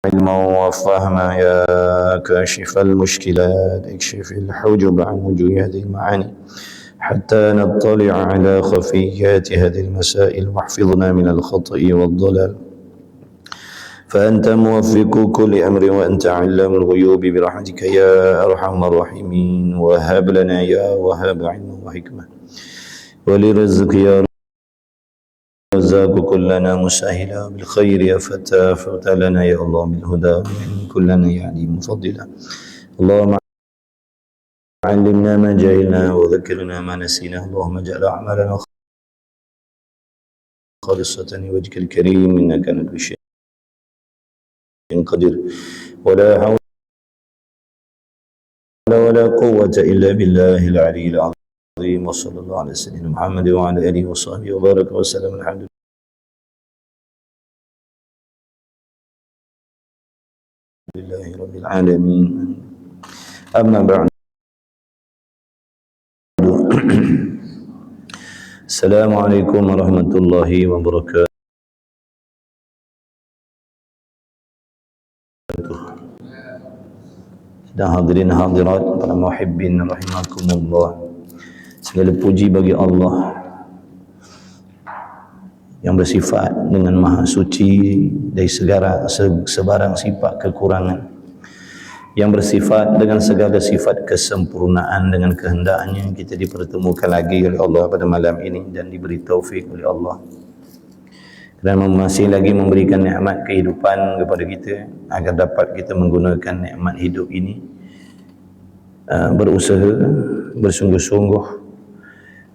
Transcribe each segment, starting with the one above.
علما وفهما يا كاشف المشكلات اكشف الحجب عن وجوه هذه المعاني حتى نطلع على خفيات هذه المسائل واحفظنا من الخطأ والضلال فأنت موفق كل أمر وأنت علام الغيوب برحمتك يا أرحم الراحمين وهب لنا يا وهاب علم وحكمة ولرزق يا رزاق كلنا مسهلا بالخير يا فتى فافتح لنا يا الله بالهدى كلنا يا عليم فضلا اللهم علمنا ما جهلنا وذكرنا ما نسينا اللهم اجعل أعمالنا خالصة لوجهك الكريم إنك على كل شيء قدير ولا حول ولا قوة إلا بالله العلي العظيم وصلى الله على سيدنا محمد وعلى آله وصحبه وبارك وسلم الحمد لله رب العالمين أما بعد السلام عليكم ورحمة الله وبركاته. Dan hadirin hadirat para muhibbin rahimakumullah, segala puji bagi Allah yang bersifat dengan maha suci dari sebarang sifat kekurangan, yang bersifat dengan segala sifat kesempurnaan. Dengan kehendaknya kita dipertemukan lagi oleh Allah pada malam ini dan diberi taufik oleh Allah dan masih lagi memberikan nikmat kehidupan kepada kita agar dapat kita menggunakan nikmat hidup ini, berusaha bersungguh-sungguh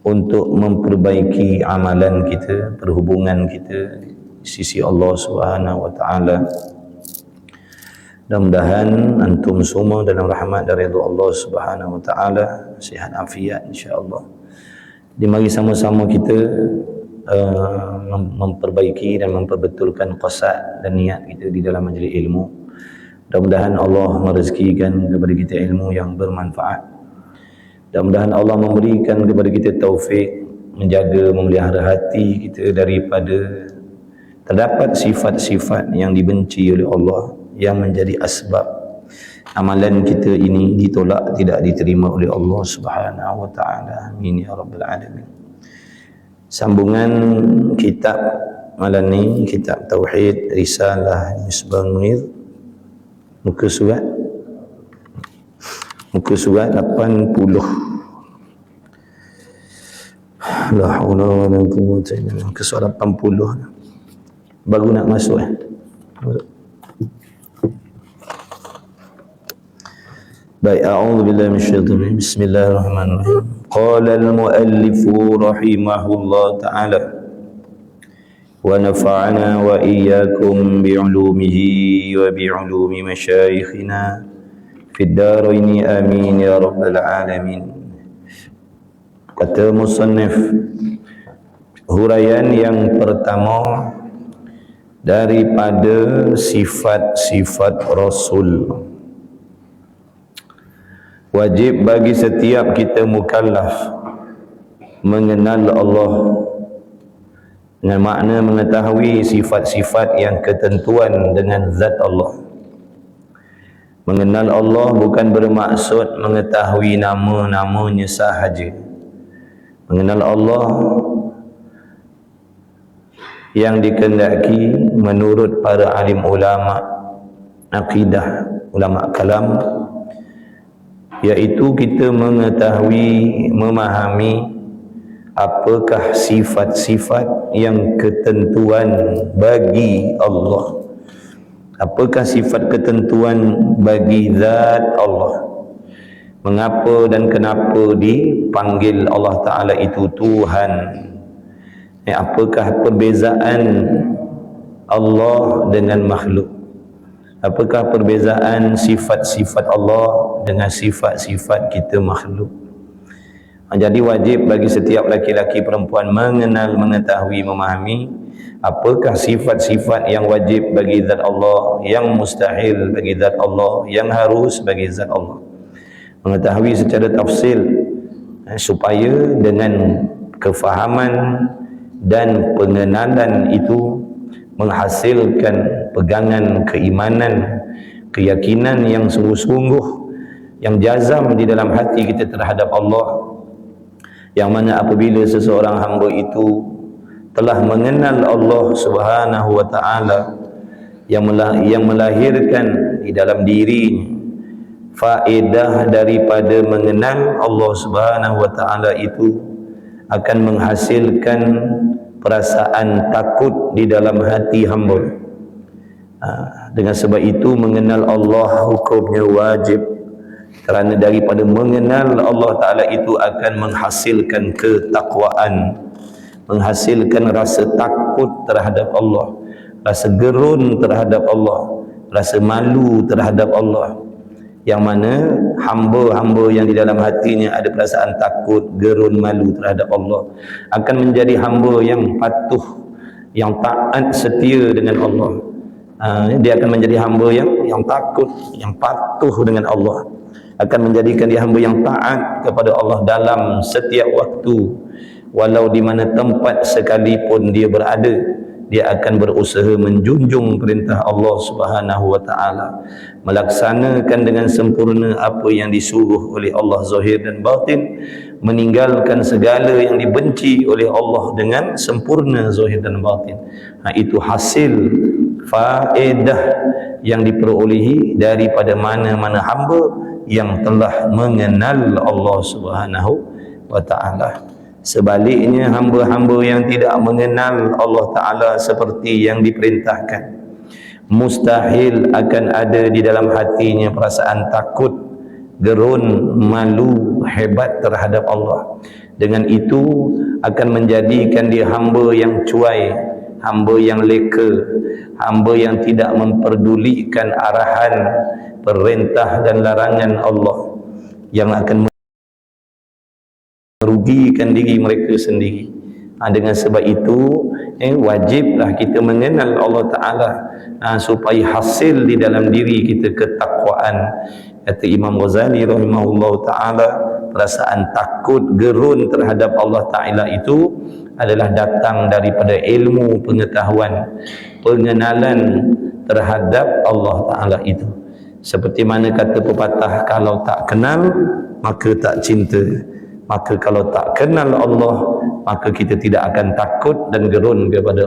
untuk memperbaiki amalan kita, perhubungan kita di sisi Allah Subhanahu wa taala. Mudah-mudahan antum semua dalam rahmat dari Allah Subhanahu wa taala sihat afiat insya-Allah. Mari sama-sama kita memperbaiki dan memperbetulkan qasad dan niat kita di dalam majlis ilmu. Mudah-mudahan Allah merezekikan kepada kita ilmu yang bermanfaat. Mudah-mudahan Allah memberikan kepada kita taufik menjaga, memelihara hati kita daripada terdapat sifat-sifat yang dibenci oleh Allah yang menjadi asbab amalan kita ini ditolak, tidak diterima oleh Allah Subhanahu wa taala. Amin ya rabbal alamin. Sambungan kitab malam ni, kitab Tauhid Risalah Misbah Munir, muka surat 80. La haula wala quwwata illa billah. Muka surat 80 baru nak masuk Baik, a'udzubillahi minasyaitonir rajim. Bismillahirrahmanirrahim. Qala al-muallif rahimahullah ta'ala wa nafa'ana wa iyyakum bi'ulumihi wa bi'ulumi masyayikhina fid daraini amin ya rabbal alamin. Kata musannif, huraian yang pertama daripada sifat-sifat Rasul. Wajib bagi setiap kita mukallaf mengenal Allah dengan makna mengetahui sifat-sifat yang ketentuan dengan zat Allah. Mengenal Allah bukan bermaksud mengetahui nama-namanya sahaja. Mengenal Allah yang dikehendaki menurut para alim ulama akidah, ulama kalam, iaitu kita mengetahui, memahami apakah sifat-sifat yang ketentuan bagi Allah, apakah sifat ketentuan bagi zat Allah, mengapa dan kenapa dipanggil Allah Ta'ala itu Tuhan, apakah perbezaan Allah dengan makhluk, apakah perbezaan sifat-sifat Allah dengan sifat-sifat kita makhluk. Jadi wajib bagi setiap laki-laki perempuan mengenal, mengetahui, memahami apakah sifat-sifat yang wajib bagi zat Allah, yang mustahil bagi zat Allah, yang harus bagi zat Allah. Mengetahui secara tafsil supaya dengan kefahaman dan pengenalan itu menghasilkan pegangan keimanan, keyakinan yang sungguh-sungguh, yang jazam di dalam hati kita terhadap Allah, yang mana apabila seseorang hamba itu telah mengenal Allah Subhanahu wa ta'ala, yang melahirkan di dalam dirinya faedah daripada mengenal Allah Subhanahu wa ta'ala itu akan menghasilkan perasaan takut di dalam hati hamba. Dengan sebab itu mengenal Allah hukumnya wajib, kerana daripada mengenal Allah Ta'ala itu akan menghasilkan ketakwaan, menghasilkan rasa takut terhadap Allah, rasa gerun terhadap Allah, rasa malu terhadap Allah. Yang mana hamba-hamba yang di dalam hatinya ada perasaan takut, gerun, malu terhadap Allah akan menjadi hamba yang patuh, yang taat, setia dengan Allah. Dia akan menjadi hamba yang takut, yang patuh dengan Allah, akan menjadikan dia hamba yang taat kepada Allah dalam setiap waktu, walau di mana tempat sekalipun dia berada. Dia akan berusaha menjunjung perintah Allah Subhanahu wa ta'ala, melaksanakan dengan sempurna apa yang disuruh oleh Allah zahir dan batin, meninggalkan segala yang dibenci oleh Allah dengan sempurna zahir dan batin. Itu hasil faedah yang diperolehi daripada mana-mana hamba yang telah mengenal Allah Subhanahu wa ta'ala. Sebaliknya hamba-hamba yang tidak mengenal Allah Ta'ala seperti yang diperintahkan, mustahil akan ada di dalam hatinya perasaan takut, gerun, malu, hebat terhadap Allah. Dengan itu akan menjadikan dia hamba yang cuai, hamba yang leka, hamba yang tidak memperdulikan arahan, perintah dan larangan Allah, yang akan merugikan diri mereka sendiri. Dengan sebab itu wajiblah kita mengenal Allah Ta'ala supaya hasil di dalam diri kita ketakwaan. Kata Imam Ghazali rahimahullah ta'ala, perasaan takut, gerun terhadap Allah Ta'ala itu adalah datang daripada ilmu, pengetahuan, pengenalan terhadap Allah Ta'ala itu. Seperti mana kata pepatah, kalau tak kenal maka tak cinta. Maka kalau tak kenal Allah, maka kita tidak akan takut dan gerun kepada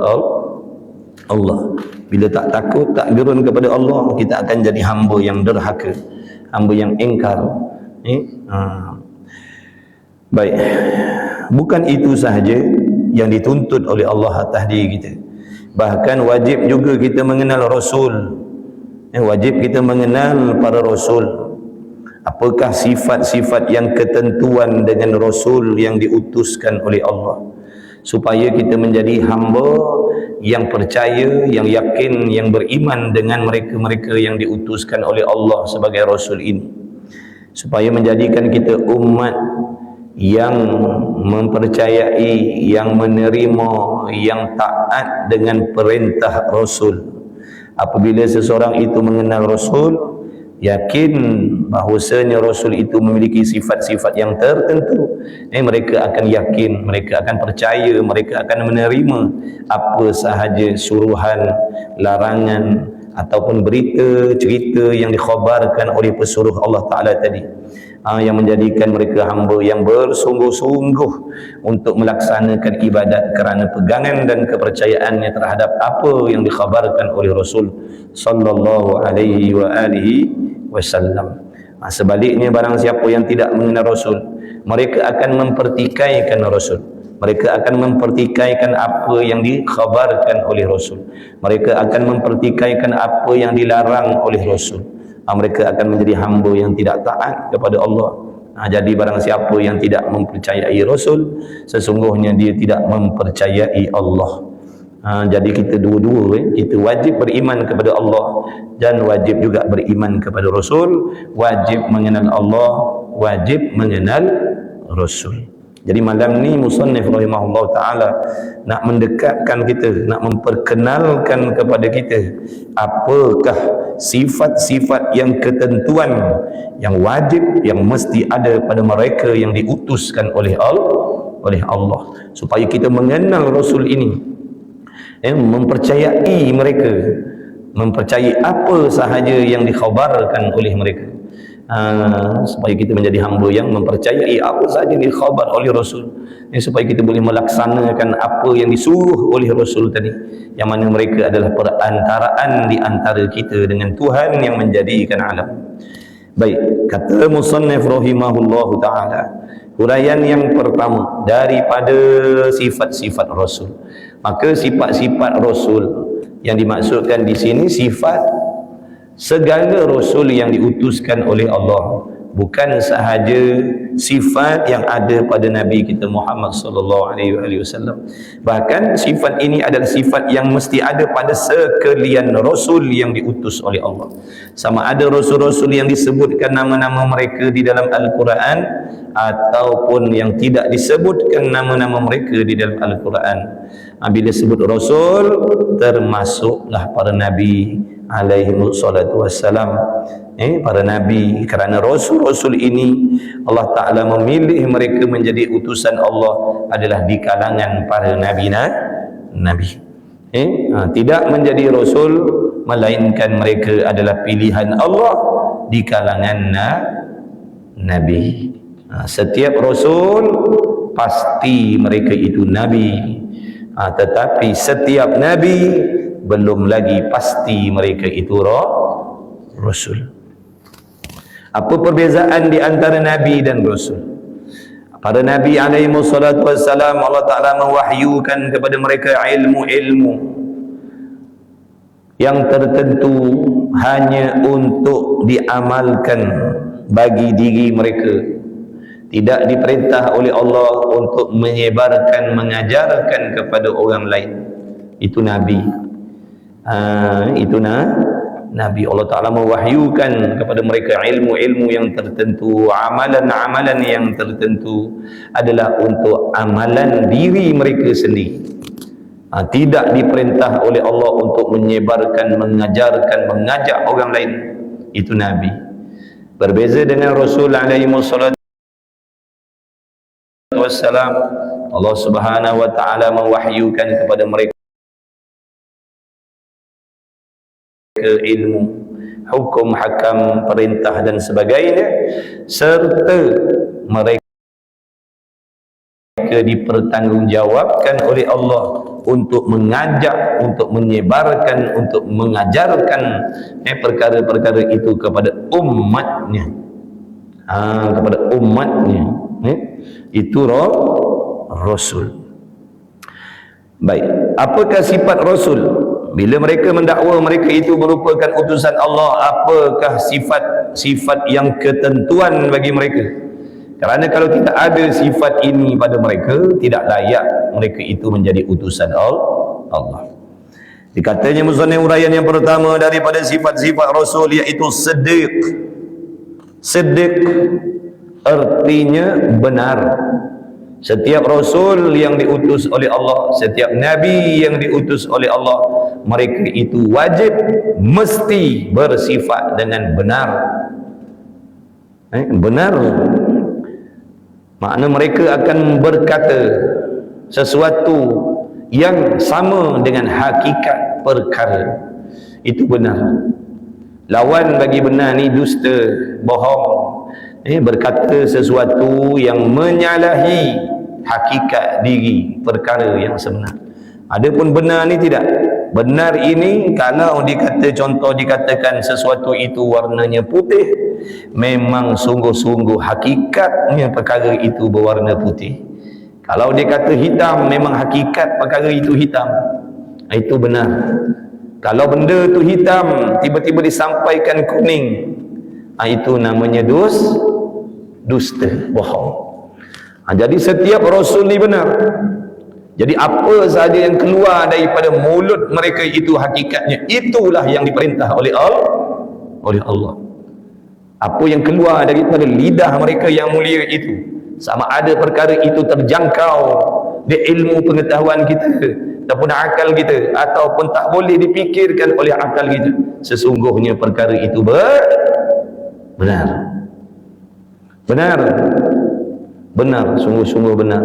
Allah. Bila tak takut, tak gerun kepada Allah, kita akan jadi hamba yang derhaka, hamba yang ingkar. Baik, bukan itu sahaja yang dituntut oleh Allah atas diri kita. Bahkan wajib juga kita mengenal Rasul. Wajib kita mengenal para Rasul. Apakah sifat-sifat yang ketentuan dengan Rasul yang diutuskan oleh Allah, supaya kita menjadi hamba yang percaya, yang yakin, yang beriman dengan mereka-mereka yang diutuskan oleh Allah sebagai Rasul ini, supaya menjadikan kita umat yang mempercayai, yang menerima, yang taat dengan perintah Rasul. Apabila seseorang itu mengenal Rasul, yakin bahawasanya Rasul itu memiliki sifat-sifat yang tertentu, mereka akan yakin, mereka akan percaya, mereka akan menerima apa sahaja suruhan, larangan ataupun berita, cerita yang dikhabarkan oleh pesuruh Allah Ta'ala tadi, yang menjadikan mereka hamba yang bersungguh-sungguh untuk melaksanakan ibadat kerana pegangan dan kepercayaannya terhadap apa yang dikhabarkan oleh Rasul sallallahu alaihi wa alihi wasallam. Sebaliknya, barang siapa yang tidak mengenal Rasul, mereka akan mempertikaikan Rasul, mereka akan mempertikaikan apa yang dikhabarkan oleh Rasul, mereka akan mempertikaikan apa yang dilarang oleh Rasul. Mereka akan menjadi hamba yang tidak taat kepada Allah. Jadi barang siapa yang tidak mempercayai Rasul, sesungguhnya dia tidak mempercayai Allah. Jadi kita dua-dua, kita wajib beriman kepada Allah dan wajib juga beriman kepada Rasul, wajib mengenal Allah, wajib mengenal Rasul. Jadi malam ni musannif rahimahullah ta'ala nak mendekatkan kita, nak memperkenalkan kepada kita apakah sifat-sifat yang ketentuan, yang wajib, yang mesti ada pada mereka yang diutuskan oleh Allah, supaya kita mengenal Rasul ini mempercayai mereka, mempercayai apa sahaja yang dikhabarkan oleh mereka. Supaya kita menjadi hamba yang mempercayai apa sahaja yang dikhabar oleh Rasul, supaya kita boleh melaksanakan apa yang disuruh oleh Rasul tadi, yang mana mereka adalah perantaraan di antara kita dengan Tuhan yang menjadikan alam. Baik, kata musannif rahimahullahu ta'ala, huraian yang pertama daripada sifat-sifat Rasul. Maka sifat-sifat Rasul yang dimaksudkan di sini sifat segala Rasul yang diutuskan oleh Allah, bukan sahaja sifat yang ada pada Nabi kita Muhammad sallallahu alaihi wasallam. Bahkan sifat ini adalah sifat yang mesti ada pada sekalian Rasul yang diutus oleh Allah. Sama ada Rasul-Rasul yang disebutkan nama-nama mereka di dalam Al-Quran, ataupun yang tidak disebutkan nama-nama mereka di dalam Al-Quran. Bila sebut Rasul, termasuklah para Nabi alaihi salatu wassalam, para Nabi, kerana Rasul-Rasul ini Allah Ta'ala memilih mereka menjadi utusan Allah adalah di kalangan para Nabi. Tidak menjadi Rasul melainkan mereka adalah pilihan Allah di kalangan Nabi. Setiap Rasul pasti mereka itu Nabi, tetapi setiap Nabi belum lagi pasti mereka itu Rasul. Apa perbezaan di antara Nabi dan Rasul? Para Nabi alaihi wassalatu wassalam, Allah Ta'ala mewahyukan kepada mereka ilmu-ilmu yang tertentu hanya untuk diamalkan bagi diri mereka. Tidak diperintah oleh Allah untuk menyebarkan, mengajarkan kepada orang lain. Itu Nabi. Itu Nabi. Allah Ta'ala mewahyukan kepada mereka ilmu-ilmu yang tertentu, amalan-amalan yang tertentu adalah untuk amalan diri mereka sendiri. Tidak diperintah oleh Allah untuk menyebarkan, mengajarkan, mengajak orang lain. Itu Nabi. Berbeza dengan Rasul alaihi wassalam, Allah Subhanahu wa Ta'ala mewahyukan kepada mereka ilmu, hukum, hakam, perintah dan sebagainya, serta mereka dipertanggungjawabkan oleh Allah untuk mengajak, untuk menyebarkan, untuk mengajarkan perkara-perkara itu kepada umatnya. Kepada umatnya. Itu Rasul. Baik, apakah sifat Rasul? Bila mereka mendakwa mereka itu merupakan utusan Allah, apakah sifat yang ketentuan bagi mereka? Kerana kalau kita ada sifat ini pada mereka, tidak layak mereka itu menjadi utusan Allah. Dikatanya musannif uraian yang pertama daripada sifat-sifat Rasul iaitu siddiq. Siddiq artinya benar. Setiap Rasul yang diutus oleh Allah, setiap Nabi yang diutus oleh Allah, mereka itu wajib mesti bersifat dengan benar. Benar makna mereka akan berkata sesuatu yang sama dengan hakikat perkara. Itu benar. Lawan bagi benar ni dusta, bohong. Berkata sesuatu yang menyalahi hakikat diri perkara yang sebenar. Adapun benar ni tidak. Benar ini kalau dikatakan sesuatu itu warnanya putih, memang sungguh-sungguh hakikatnya perkara itu berwarna putih. Kalau dia kata hitam, memang hakikat perkara itu hitam. Itu benar. Kalau benda itu hitam, tiba-tiba disampaikan kuning, itu namanya dusta, bohong. Jadi setiap Rasul ni benar. Jadi apa sahaja yang keluar daripada mulut mereka itu hakikatnya itulah yang diperintah oleh Allah. Apa yang keluar daripada lidah mereka yang mulia itu, sama ada perkara itu terjangkau di ilmu pengetahuan kita ataupun akal kita, ataupun tak boleh dipikirkan oleh akal kita, sesungguhnya perkara itu benar. Benar, sungguh-sungguh benar.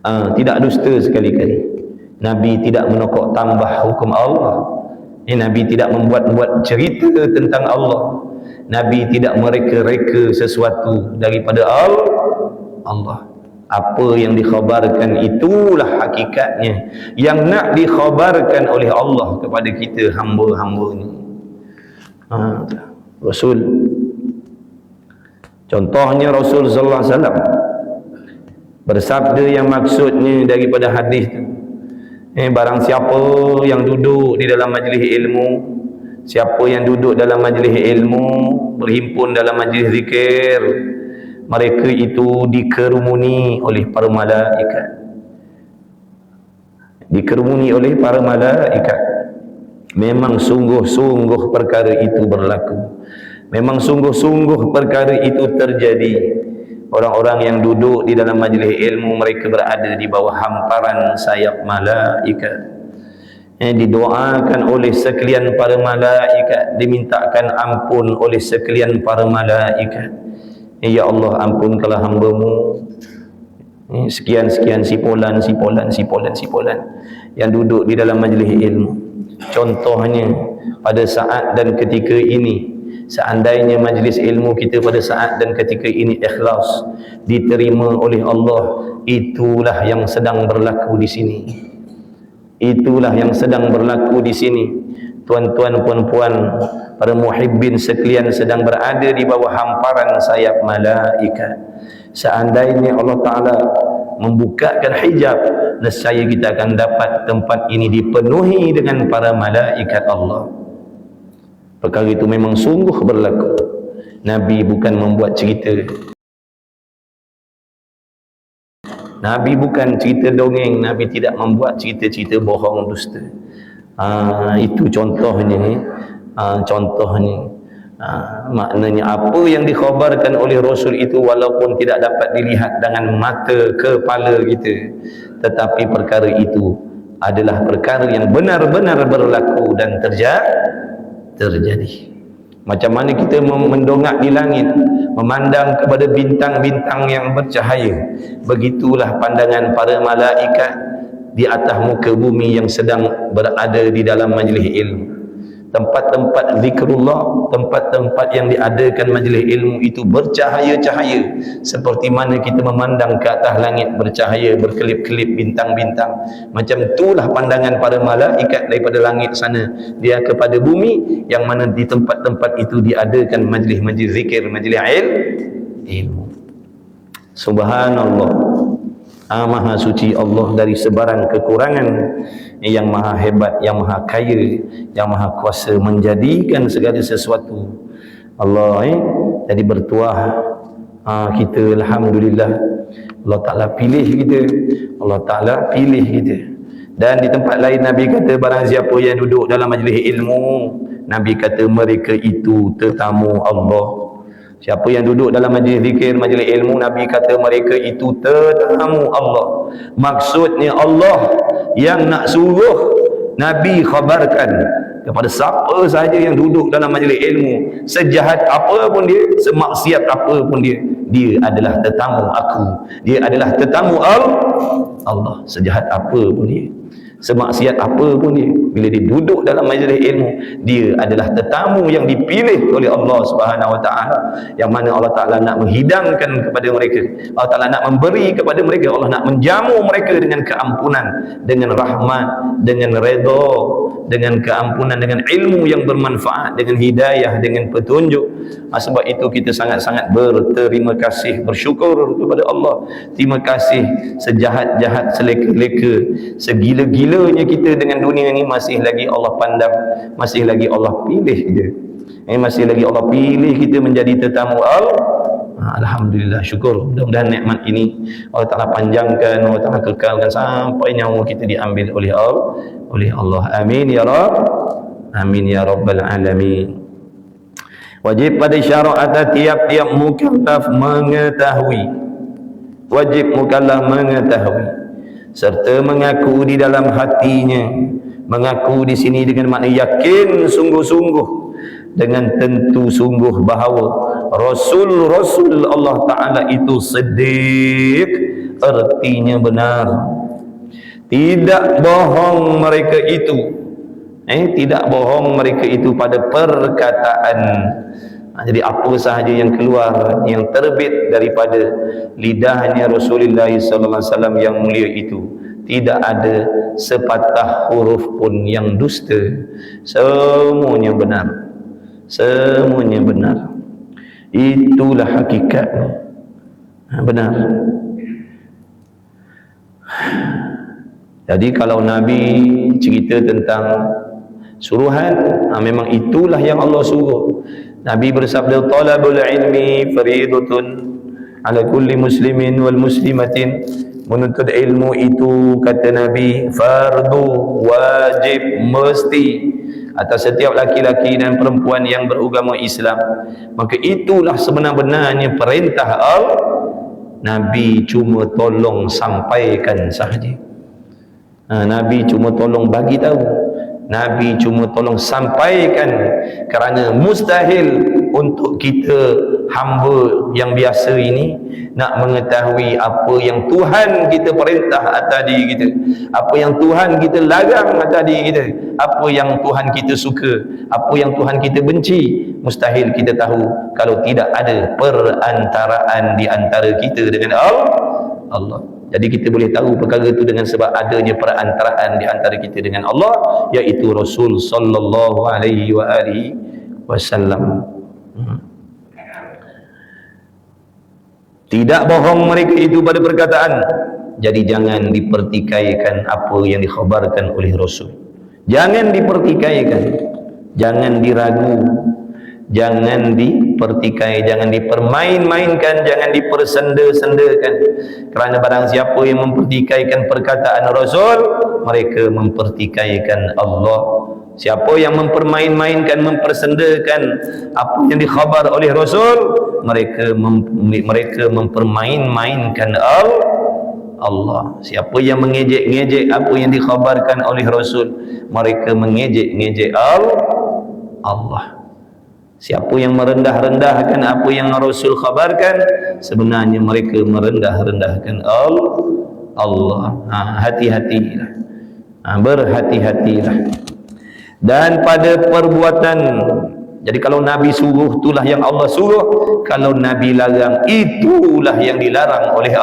Tidak dusta sekali-kali. Nabi tidak menokok tambah hukum Allah. Nabi tidak membuat-buat cerita tentang Allah. Nabi tidak mereka-reka sesuatu daripada Allah. Apa yang dikhabarkan itulah hakikatnya yang nak dikhabarkan oleh Allah kepada kita hamba-hambanya. Rasul, contohnya Rasul sallallahu alaihi wasallam bersabda yang maksudnya daripada hadis tu, barang siapa yang duduk di dalam majlis ilmu, siapa yang duduk dalam majlis ilmu, berhimpun dalam majlis zikir, mereka itu dikerumuni oleh para malaikat. Dikerumuni oleh para malaikat. Memang sungguh-sungguh perkara itu berlaku. Memang sungguh-sungguh perkara itu terjadi. Orang-orang yang duduk di dalam majlis ilmu, mereka berada di bawah hamparan sayap malaikat. Didoakan oleh sekalian para malaikat, dimintakan ampun oleh sekalian para malaikat. Ya Allah, ampunkanlah hamba-Mu sekian-sekian sipolan yang duduk di dalam majlis ilmu. Contohnya pada saat dan ketika ini, seandainya majlis ilmu kita pada saat dan ketika ini ikhlas, diterima oleh Allah, itulah yang sedang berlaku di sini. Itulah yang sedang berlaku di sini. Tuan-tuan, puan-puan, para muhibbin sekalian sedang berada di bawah hamparan sayap malaikat. Seandainya Allah Ta'ala membukakan hijab, nescaya kita akan dapat tempat ini dipenuhi dengan para malaikat Allah. Perkara itu memang sungguh berlaku. Nabi bukan membuat cerita. Nabi bukan cerita dongeng. Nabi tidak membuat cerita-cerita bohong dusta. Itu contohnya. Maknanya apa yang dikhabarkan oleh Rasul itu walaupun tidak dapat dilihat dengan mata kepala kita, tetapi perkara itu adalah perkara yang benar-benar berlaku dan terjadi. Macam mana kita mendongak di langit, memandang kepada bintang-bintang yang bercahaya, begitulah pandangan para malaikat di atas muka bumi yang sedang berada di dalam majlis ilmu. Tempat-tempat zikrullah, tempat-tempat yang diadakan majlis ilmu itu bercahaya-cahaya, seperti mana kita memandang ke atas langit bercahaya, berkelip-kelip bintang-bintang. Macam itulah pandangan para malaikat daripada langit sana dia kepada bumi, yang mana di tempat-tempat itu diadakan majlis-majlis zikir, majlis ilmu. Subhanallah. Maha suci Allah dari sebarang kekurangan, yang maha hebat, yang maha kaya, yang maha kuasa menjadikan segala sesuatu. Allah jadi bertuah kita, alhamdulillah. Allah Ta'ala pilih kita. Allah Ta'ala pilih kita. Dan di tempat lain Nabi kata, barang siapa yang duduk dalam majlis ilmu, Nabi kata mereka itu tetamu Allah. Siapa yang duduk dalam majlis zikir, majlis ilmu, Nabi kata mereka itu tetamu Allah. Maksudnya Allah yang nak suruh Nabi khabarkan kepada siapa sahaja yang duduk dalam majlis ilmu, sejahat apa pun dia, semaksiat apa pun dia, dia adalah tetamu aku. Dia adalah tetamu Allah. Sejahat apa pun dia, semaksiat apa pun dia, bila dia duduk dalam majlis ilmu, dia adalah tetamu yang dipilih oleh Allah Subhanahu Wa Taala, yang mana Allah Taala nak menghidangkan kepada mereka, Allah Taala nak memberi kepada mereka, Allah nak menjamu mereka dengan keampunan, dengan rahmat, dengan redha, dengan keampunan, dengan ilmu yang bermanfaat, dengan hidayah, dengan petunjuk. Sebab itu kita sangat-sangat berterima kasih, bersyukur kepada Allah. Terima kasih. Sejahat-jahat, seleka-leka, segila-gilanya kita dengan dunia ini, masih lagi Allah pandang, masih lagi Allah pilih kita. Masih lagi Allah pilih kita menjadi tetamu Alhamdulillah, syukur. Mudah-mudahan nikmat ini Allah Ta'ala panjangkan, Allah Ta'ala kekalkan sampai nyawa kita diambil oleh Allah. Amin ya Rabb. Amin ya Rabbal Alamin. Wajib pada syariat tiap-tiap mukallaf mengetahui, wajib mukallaf mengetahui serta mengaku di dalam hatinya. Mengaku di sini dengan makna yakin sungguh-sungguh, dengan tentu sungguh bahawa Rasul Allah Ta'ala itu siddiq, artinya benar. Tidak bohong mereka itu. Tidak bohong mereka itu pada perkataan. Jadi apa sahaja yang keluar, yang terbit daripada lidahnya Rasulullah SAW yang mulia itu, tidak ada sepatah huruf pun yang dusta. Semuanya benar. Semuanya benar. Itulah hakikatnya. Benar. Jadi kalau Nabi cerita tentang suruhan, memang itulah yang Allah suruh. Nabi bersabda, talabul ilmi fariidatun ala kulli muslimin wal muslimatin. Menuntut ilmu itu, kata Nabi, fardu, wajib, mesti atas setiap laki-laki dan perempuan yang beragama Islam. Maka itulah sebenar-benarnya perintah Allah. Nabi cuma tolong sampaikan sahaja. Nabi cuma tolong bagi tahu, Nabi cuma tolong sampaikan, kerana mustahil untuk kita hamba yang biasa ini nak mengetahui apa yang Tuhan kita perintah atas diri kita, apa yang Tuhan kita larang atas diri kita, apa yang Tuhan kita suka, apa yang Tuhan kita benci. Mustahil kita tahu kalau tidak ada perantaraan di antara kita dengan Allah. Jadi kita boleh tahu perkara itu dengan sebab adanya perantaraan di antara kita dengan Allah, iaitu Rasul sallallahu alaihi wasallam. Tidak bohong mereka itu pada perkataan. Jadi jangan dipertikaikan apa yang dikhabarkan oleh Rasul. Jangan dipertikaikan, jangan diragu, jangan dipertikai, jangan dipermain-mainkan, jangan dipersenda-sendakan. Kerana barang siapa yang mempertikaikan perkataan Rasul, mereka mempertikaikan Allah. Siapa yang mempermain-mainkan, mempersendakan apa yang dikhabar oleh Rasul, mereka mempermain-mainkan Allah. Siapa yang mengejek-ngejek apa yang dikhabarkan oleh Rasul, mereka mengejek-ngejek Allah. Siapa yang merendah-rendahkan apa yang Rasul khabarkan, sebenarnya mereka merendah-rendahkan Allah. Hati-hatilah, berhati-hatilah. Dan pada perbuatan, jadi kalau Nabi suruh, itulah yang Allah suruh. Kalau Nabi larang, itulah yang dilarang oleh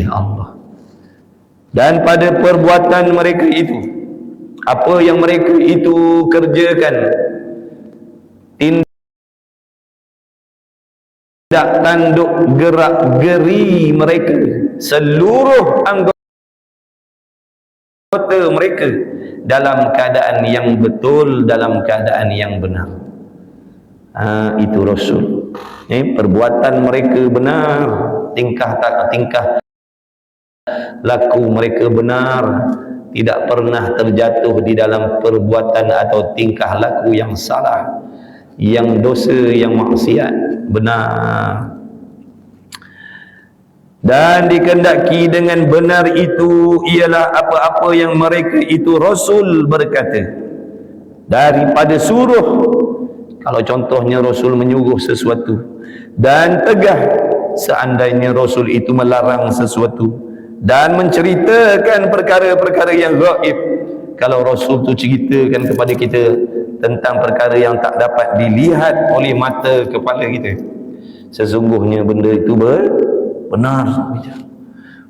Allah. Dan pada perbuatan mereka itu, apa yang mereka itu kerjakan, tindak tanduk gerak geri mereka, seluruh anggota mereka dalam keadaan yang betul, dalam keadaan yang benar. Itu Rasul. Perbuatan mereka benar, tingkah laku mereka benar, tidak pernah terjatuh di dalam perbuatan atau tingkah laku yang salah, yang dosa, yang maksiat. Benar. Dan dikehendaki dengan benar itu ialah apa-apa yang mereka itu Rasul berkata, daripada suruh. Kalau contohnya Rasul menyuruh sesuatu, dan tegah seandainya Rasul itu melarang sesuatu, dan menceritakan perkara-perkara yang gaib. Kalau Rasul itu ceritakan kepada kita tentang perkara yang tak dapat dilihat oleh mata kepala kita, sesungguhnya benda itu benar,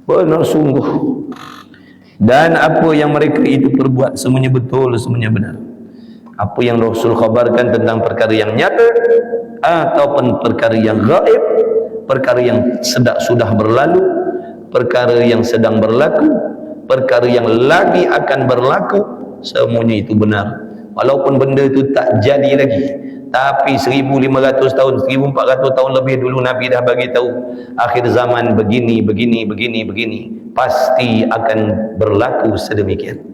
benar sungguh. Dan apa yang mereka itu perbuat semuanya betul, semuanya benar. Apa yang Rasul khabarkan tentang perkara yang nyata ataupun perkara yang gaib, perkara yang sudah berlalu, perkara yang sedang berlaku, perkara yang lagi akan berlaku, semuanya itu benar. Walaupun benda itu tak jadi lagi, tapi 1500 tahun, 1400 tahun lebih dulu Nabi dah bagi tahu akhir zaman begini, pasti akan berlaku sedemikian.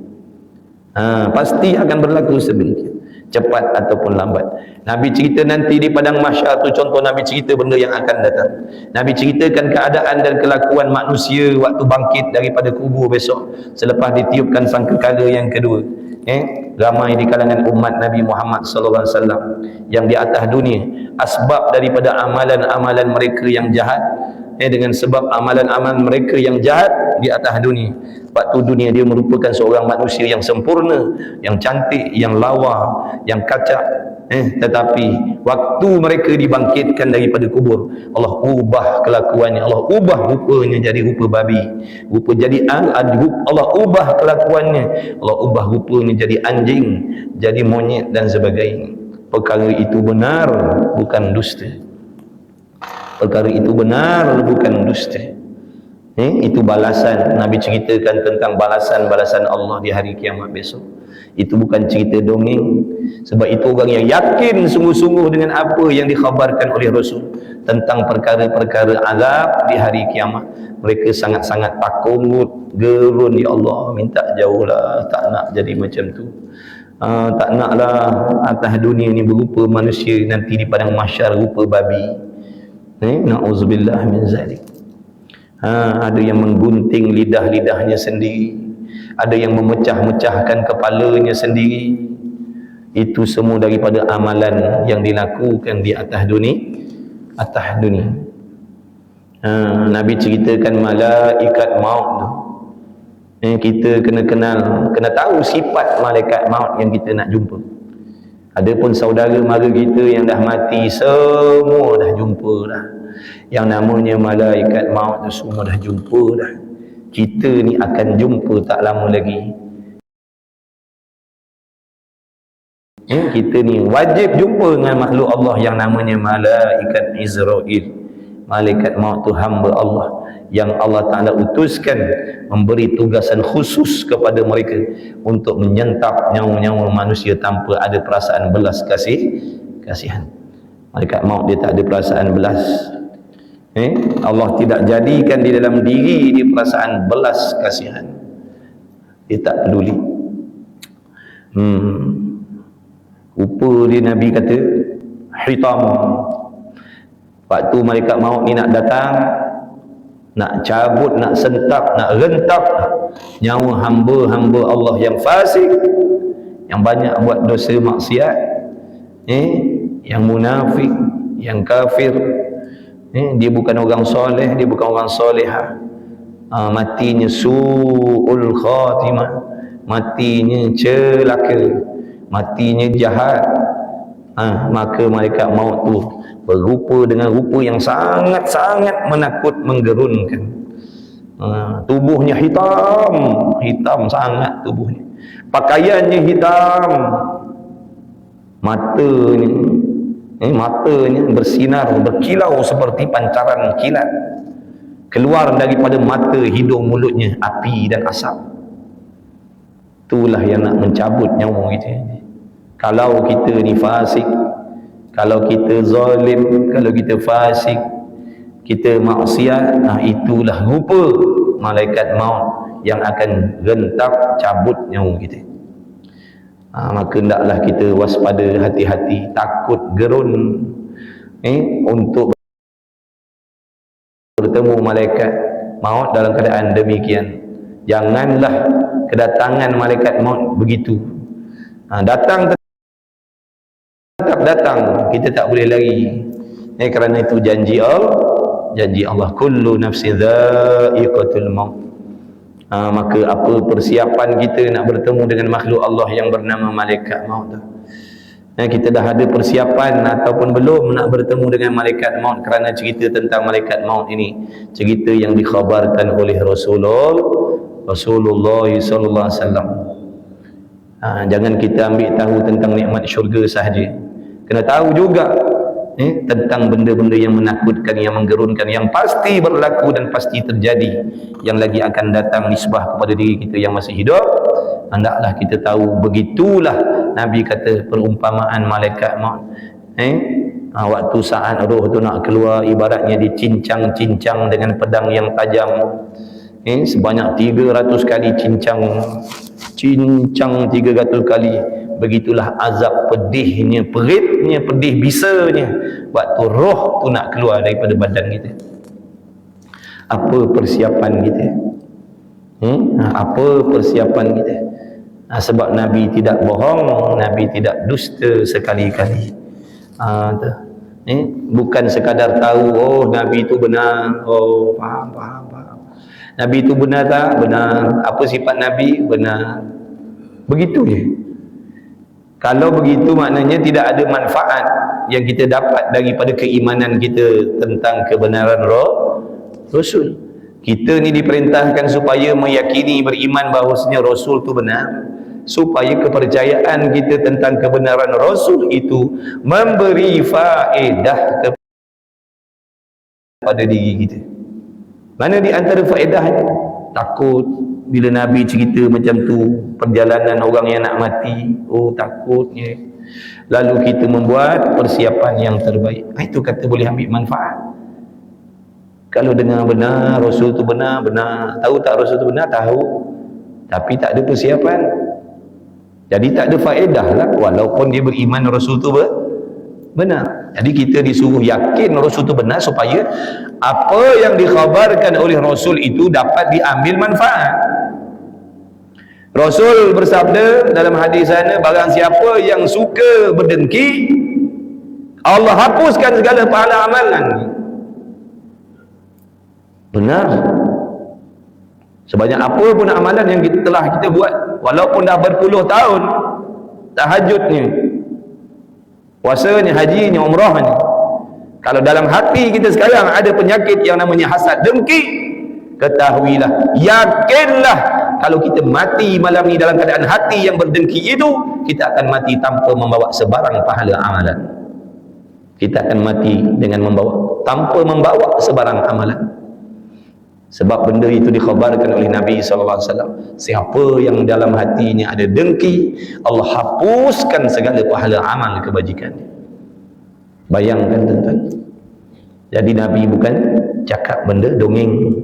Pasti akan berlaku sedemikian, cepat ataupun lambat. Nabi cerita nanti di padang mahsyar tu, contoh Nabi cerita benda yang akan datang. Nabi ceritakan keadaan dan kelakuan manusia waktu bangkit daripada kubur besok, selepas ditiupkan sangkakala yang kedua. Ramai di kalangan umat Nabi Muhammad sallallahu alaihi wasallam yang di atas dunia, asbab daripada amalan-amalan mereka yang jahat, dengan sebab amalan-amalan mereka yang jahat di atas dunia. Waktu dunia dia merupakan seorang manusia yang sempurna, yang cantik, yang lawa, yang kacak. Tetapi waktu mereka dibangkitkan daripada kubur, Allah ubah kelakuannya, Allah ubah rupanya jadi rupa babi, rupa jadi Allah ubah kelakuannya, Allah ubah rupanya jadi anjing, jadi monyet dan sebagainya. Perkara itu benar, bukan dusta. Perkara itu benar, bukan dusta. Itu balasan. Nabi ceritakan tentang balasan-balasan Allah di hari kiamat besok. Itu bukan cerita dongeng. Sebab itu orang yang yakin sungguh-sungguh dengan apa yang dikhabarkan oleh Rasul tentang perkara-perkara azab di hari kiamat. Mereka sangat-sangat takut, gerun, ya Allah, minta jauhlah, tak nak jadi macam tu. Tak naklah atas dunia ni berupa manusia, nanti di padang mahsyar rupa babi. Na'udzubillah min zalik. Ada yang menggunting lidah-lidahnya sendiri, ada yang memecah-mecahkan kepalanya sendiri. Itu semua daripada amalan yang dilakukan di atas dunia. Nabi ceritakan malaikat maut tu. Kita kena kenal, kena tahu sifat malaikat maut yang kita nak jumpa. Adapun saudara mara kita yang dah mati, semua dah jumpa dah. Yang namanya malaikat maut tu semua dah jumpa dah. Kita ni akan jumpa tak lama lagi. Kita ni wajib jumpa dengan makhluk Allah yang namanya malaikat Israel. Malaikat maut tu hamba Allah yang Allah Ta'ala utuskan memberi tugasan khusus kepada mereka untuk menyentap nyawa-nyawa manusia tanpa ada perasaan belas kasihan. Malaikat maut dia tak ada perasaan belas. Allah tidak jadikan di dalam diri dia perasaan belas kasihan. Dia tak peduli. Rupa dia Nabi kata hitam. Waktu malaikat maut ni nak datang, nak cabut, nak sentap, nak rentak nyawa hamba-hamba Allah yang fasik, yang banyak buat dosa maksiat, yang munafik, yang kafir. Dia bukan orang soleh, dia bukan orang solehah. Matinya su'ul khatimah, matinya celaka, matinya jahat. Maka malaikat maut tu berupa dengan rupa yang sangat-sangat menakut, menggerunkan. Tubuhnya hitam sangat tubuhnya. Pakaiannya hitam. Matanya bersinar, berkilau seperti pancaran kilat. Keluar daripada mata, hidung, mulutnya api dan asap. Itulah yang nak mencabut nyawa kita. Kalau kita ni fasik, kalau kita zalim, kalau kita fasik, kita maksiat, itulah rupa malaikat maut yang akan rentak cabut nyawa kita. Maka hendaklah kita waspada, hati-hati, takut, gerun untuk bertemu malaikat maut dalam keadaan demikian. Janganlah kedatangan malaikat maut begitu. Datang tetap datang, kita tak boleh lari. Kerana itu janji Allah, kullu nafsin dha'iqatul maut. Maka apa persiapan kita nak bertemu dengan makhluk Allah yang bernama malaikat maut tu? Kita dah ada persiapan ataupun belum nak bertemu dengan malaikat maut? Kerana cerita tentang malaikat maut ini cerita yang dikhabarkan oleh Rasulullah sallallahu alaihi wasallam. Jangan kita ambil tahu tentang nikmat syurga sahaja, kena tahu juga tentang benda-benda yang menakutkan, yang menggerunkan, yang pasti berlaku dan pasti terjadi, yang lagi akan datang nisbah kepada diri kita yang masih hidup. Hendaklah kita tahu. Begitulah Nabi kata perumpamaan malaikat maut. Waktu saat roh tu nak keluar, ibaratnya dicincang-cincang dengan pedang yang tajam. Sebanyak 300 kali cincang 300 kali. Begitulah azab pedihnya, peritnya, pedih bisanya waktu roh tu nak keluar daripada badan kita. Apa persiapan kita? Apa persiapan kita? Sebab Nabi tidak bohong, Nabi tidak dusta sekali-kali. Bukan sekadar tahu, oh Nabi itu benar, oh faham. Nabi itu benar tak? Benar. Apa sifat Nabi? Benar. Begitu je. Kalau begitu maknanya tidak ada manfaat yang kita dapat daripada keimanan kita tentang kebenaran Rasul. Kita ni diperintahkan supaya meyakini, beriman bahawasanya Rasul itu benar, supaya kepercayaan kita tentang kebenaran Rasul itu memberi faedah kepada diri kita. Mana di antara faedahnya? Takut bila Nabi cerita macam tu, perjalanan orang yang nak mati, oh takutnya. Lalu kita membuat persiapan yang terbaik. Itu kata boleh ambil manfaat. Kalau dengar benar Rasul tu benar. Tahu tak Rasul tu benar? Tahu. Tapi tak ada persiapan. Jadi tak ada faedah lah walaupun dia beriman Rasul tu benar. Jadi kita disuruh yakin Rasul tu benar supaya apa yang dikhabarkan oleh Rasul itu dapat diambil manfaat. Rasul bersabda dalam hadis sana, barang siapa yang suka berdengki, Allah hapuskan segala pahala amalan. Benar. Sebanyak apa pun amalan yang telah kita buat, walaupun dah berpuluh tahun, tahajudnya, puasanya, hajinya, umrahnya, kalau dalam hati kita sekarang ada penyakit yang namanya hasad, dengki, ketahuilah, yakinlah, kalau kita mati malam ni dalam keadaan hati yang berdengki itu, kita akan mati tanpa membawa sebarang pahala amalan. Kita akan mati dengan tanpa membawa sebarang amalan. Sebab benda itu dikhabarkan oleh Nabi SAW. Siapa yang dalam hatinya ada dengki, Allah hapuskan segala pahala amal kebajikannya. Bayangkan tuan-tuan. Jadi Nabi bukan cakap benda dongeng.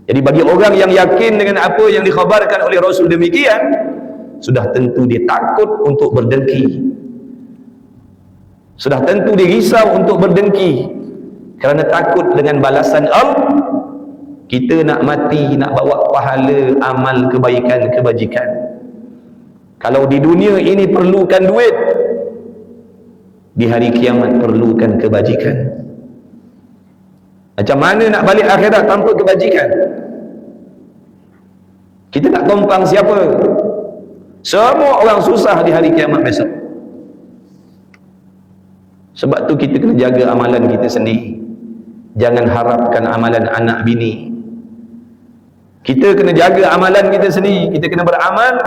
Jadi bagi orang yang yakin dengan apa yang dikhabarkan oleh Rasul demikian, sudah tentu dia takut untuk berdengki. Sudah tentu dia risau untuk berdengki. Kerana takut dengan balasan Allah. Kita nak mati, nak bawa pahala amal kebaikan, kebajikan. Kalau di dunia ini perlukan duit, di hari kiamat perlukan kebajikan. Macam mana nak balik akhirat tanpa kebajikan? Kita tak tumpang siapa. Semua orang susah di hari kiamat besok. Sebab tu kita kena jaga amalan kita sendiri. Jangan harapkan amalan anak bini. Kita kena jaga amalan kita sendiri. Kita kena beramal,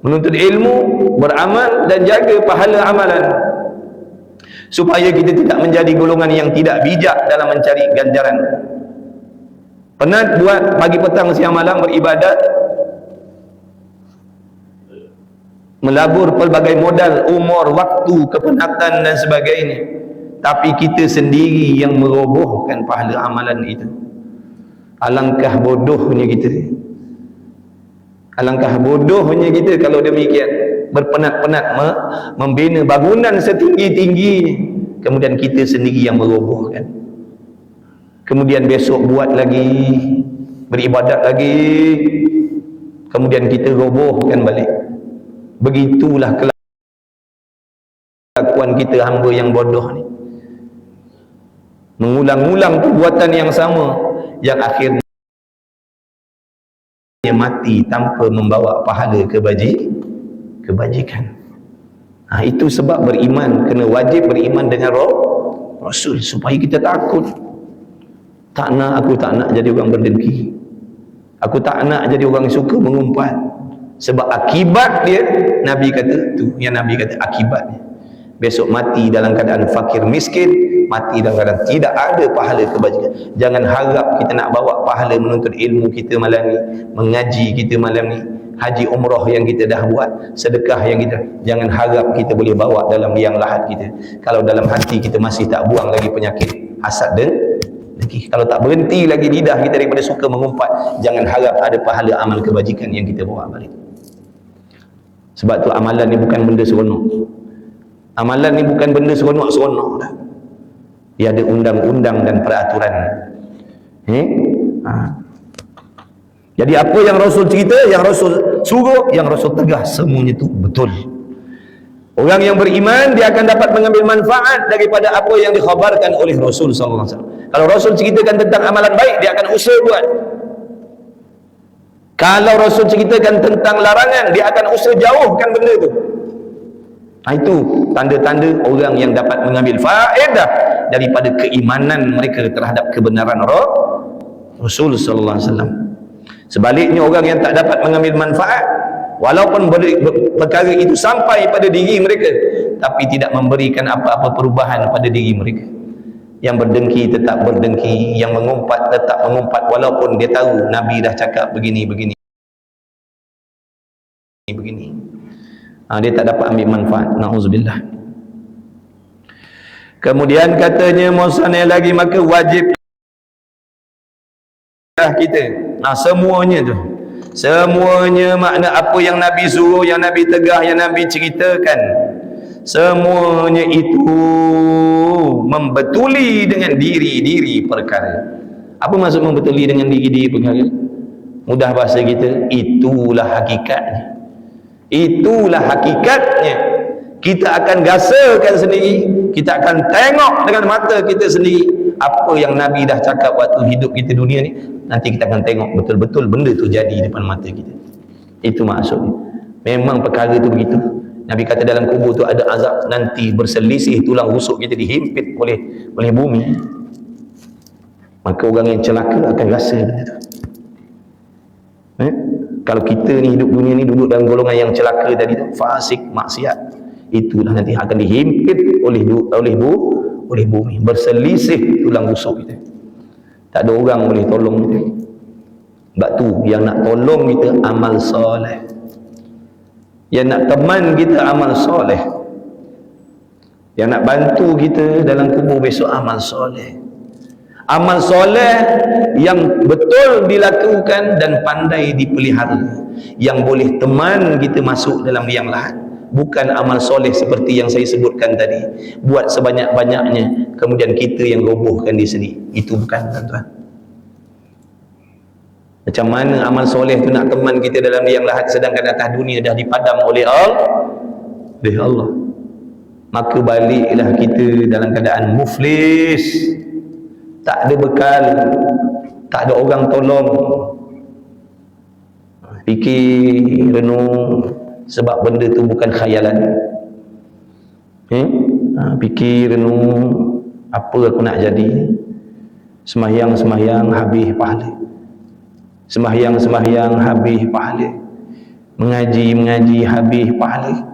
menuntut ilmu, beramal dan jaga pahala amalan, supaya kita tidak menjadi golongan yang tidak bijak dalam mencari ganjaran. Penat buat pagi petang siang malam beribadat, melabur pelbagai modal, umur, waktu, kepenatan dan sebagainya, tapi kita sendiri yang merobohkan pahala amalan itu. Alangkah bodohnya kita. Alangkah bodohnya kita kalau demikian, berpenat-penat membina bangunan setinggi-tingginya, kemudian kita sendiri yang merobohkan. Kemudian besok buat lagi, beribadat lagi, kemudian kita robohkan balik. Begitulah kelakuan kita hamba yang bodoh ni. Mengulang-ulang perbuatan yang sama, yang akhirnya mati tanpa membawa pahala kebajikan. Itu sebab beriman, kena wajib beriman dengan Rasul, supaya kita takut. Aku tak nak jadi orang berdengki. Aku tak nak jadi orang yang suka mengumpat. Sebab akibat dia, Nabi kata tu, yang Nabi kata akibatnya besok mati dalam keadaan fakir miskin, mati dalam keadaan tidak ada pahala kebajikan. Jangan harap kita nak bawa pahala menuntut ilmu kita malam ni, mengaji kita malam ni, haji umrah yang kita dah buat, sedekah yang kita, jangan harap kita boleh bawa dalam liang lahat kita kalau dalam hati kita masih tak buang lagi penyakit hasad dan dengki. Kalau tak berhenti lagi lidah kita daripada suka mengumpat, jangan harap ada pahala amal kebajikan yang kita bawa balik. Sebab tu amalan ni bukan benda seronok. Amalan ni bukan benda seronok-seronok dah. Dia ada undang-undang dan peraturan. Jadi apa yang Rasul cerita, yang Rasul suruh, yang Rasul tegas, semuanya tu betul. Orang yang beriman dia akan dapat mengambil manfaat daripada apa yang dikhabarkan oleh Rasul sallallahu alaihi wasallam. Kalau Rasul ceritakan tentang amalan baik, dia akan usaha buat. Kalau Rasul ceritakan tentang larangan, dia akan usaha jauhkan benda itu. Itu tanda-tanda orang yang dapat mengambil faedah daripada keimanan mereka terhadap kebenaran Rasul sallallahu alaihi wasallam. Sebaliknya orang yang tak dapat mengambil manfaat, walaupun perkara itu sampai pada diri mereka, tapi tidak memberikan apa-apa perubahan pada diri mereka. Yang berdengki tetap berdengki, yang mengumpat tetap mengumpat, walaupun dia tahu Nabi dah cakap begini. Dia tak dapat ambil manfaat. Na'udzubillah. Kemudian katanya Musanna lagi, maka wajib kita. Semuanya makna apa yang Nabi suruh, yang Nabi tegah, yang Nabi ceritakan, semuanya itu membetuli dengan diri perkara. Apa maksud membetuli dengan diri perkara? Mudah bahasa kita, itulah hakikatnya. Kita akan rasakan sendiri, kita akan tengok dengan mata kita sendiri apa yang Nabi dah cakap waktu hidup kita dunia ni. Nanti kita akan tengok betul-betul benda tu jadi depan mata kita. Itu maksudnya. Memang perkara tu begitu. Nabi kata dalam kubur tu ada azab, nanti berselisih tulang rusuk kita dihimpit oleh bumi. Maka orang yang celaka akan rasa benda tu. Kalau kita ni hidup dunia ni duduk dalam golongan yang celaka tadi tu, fasik, maksiat, itulah nanti akan dihimpit oleh bumi, berselisih tulang rusuk kita. Tak ada orang boleh tolong kita. Sebab tu yang nak tolong kita amal soleh, yang nak teman kita amal soleh, yang nak bantu kita dalam kubur besok amal soleh. Amal soleh yang betul dilakukan dan pandai dipelihara, yang boleh teman kita masuk dalam liang lahat. Bukan amal soleh seperti yang saya sebutkan tadi, buat sebanyak-banyaknya kemudian kita yang robohkan di sini. Itu bukan, tuan-tuan. Macam mana amal soleh tu nak teman kita dalam liang lahat, sedangkan atas dunia dah dipadam oleh Allah. Maka baliklah kita dalam keadaan muflis, tak ada bekal, tak ada orang tolong. Fikir, renung, sebab benda tu bukan khayalan. Fikir, renung, apa aku nak jadi. Sembahyang habis pahala, sembahyang habis pahala, mengaji habis pahala,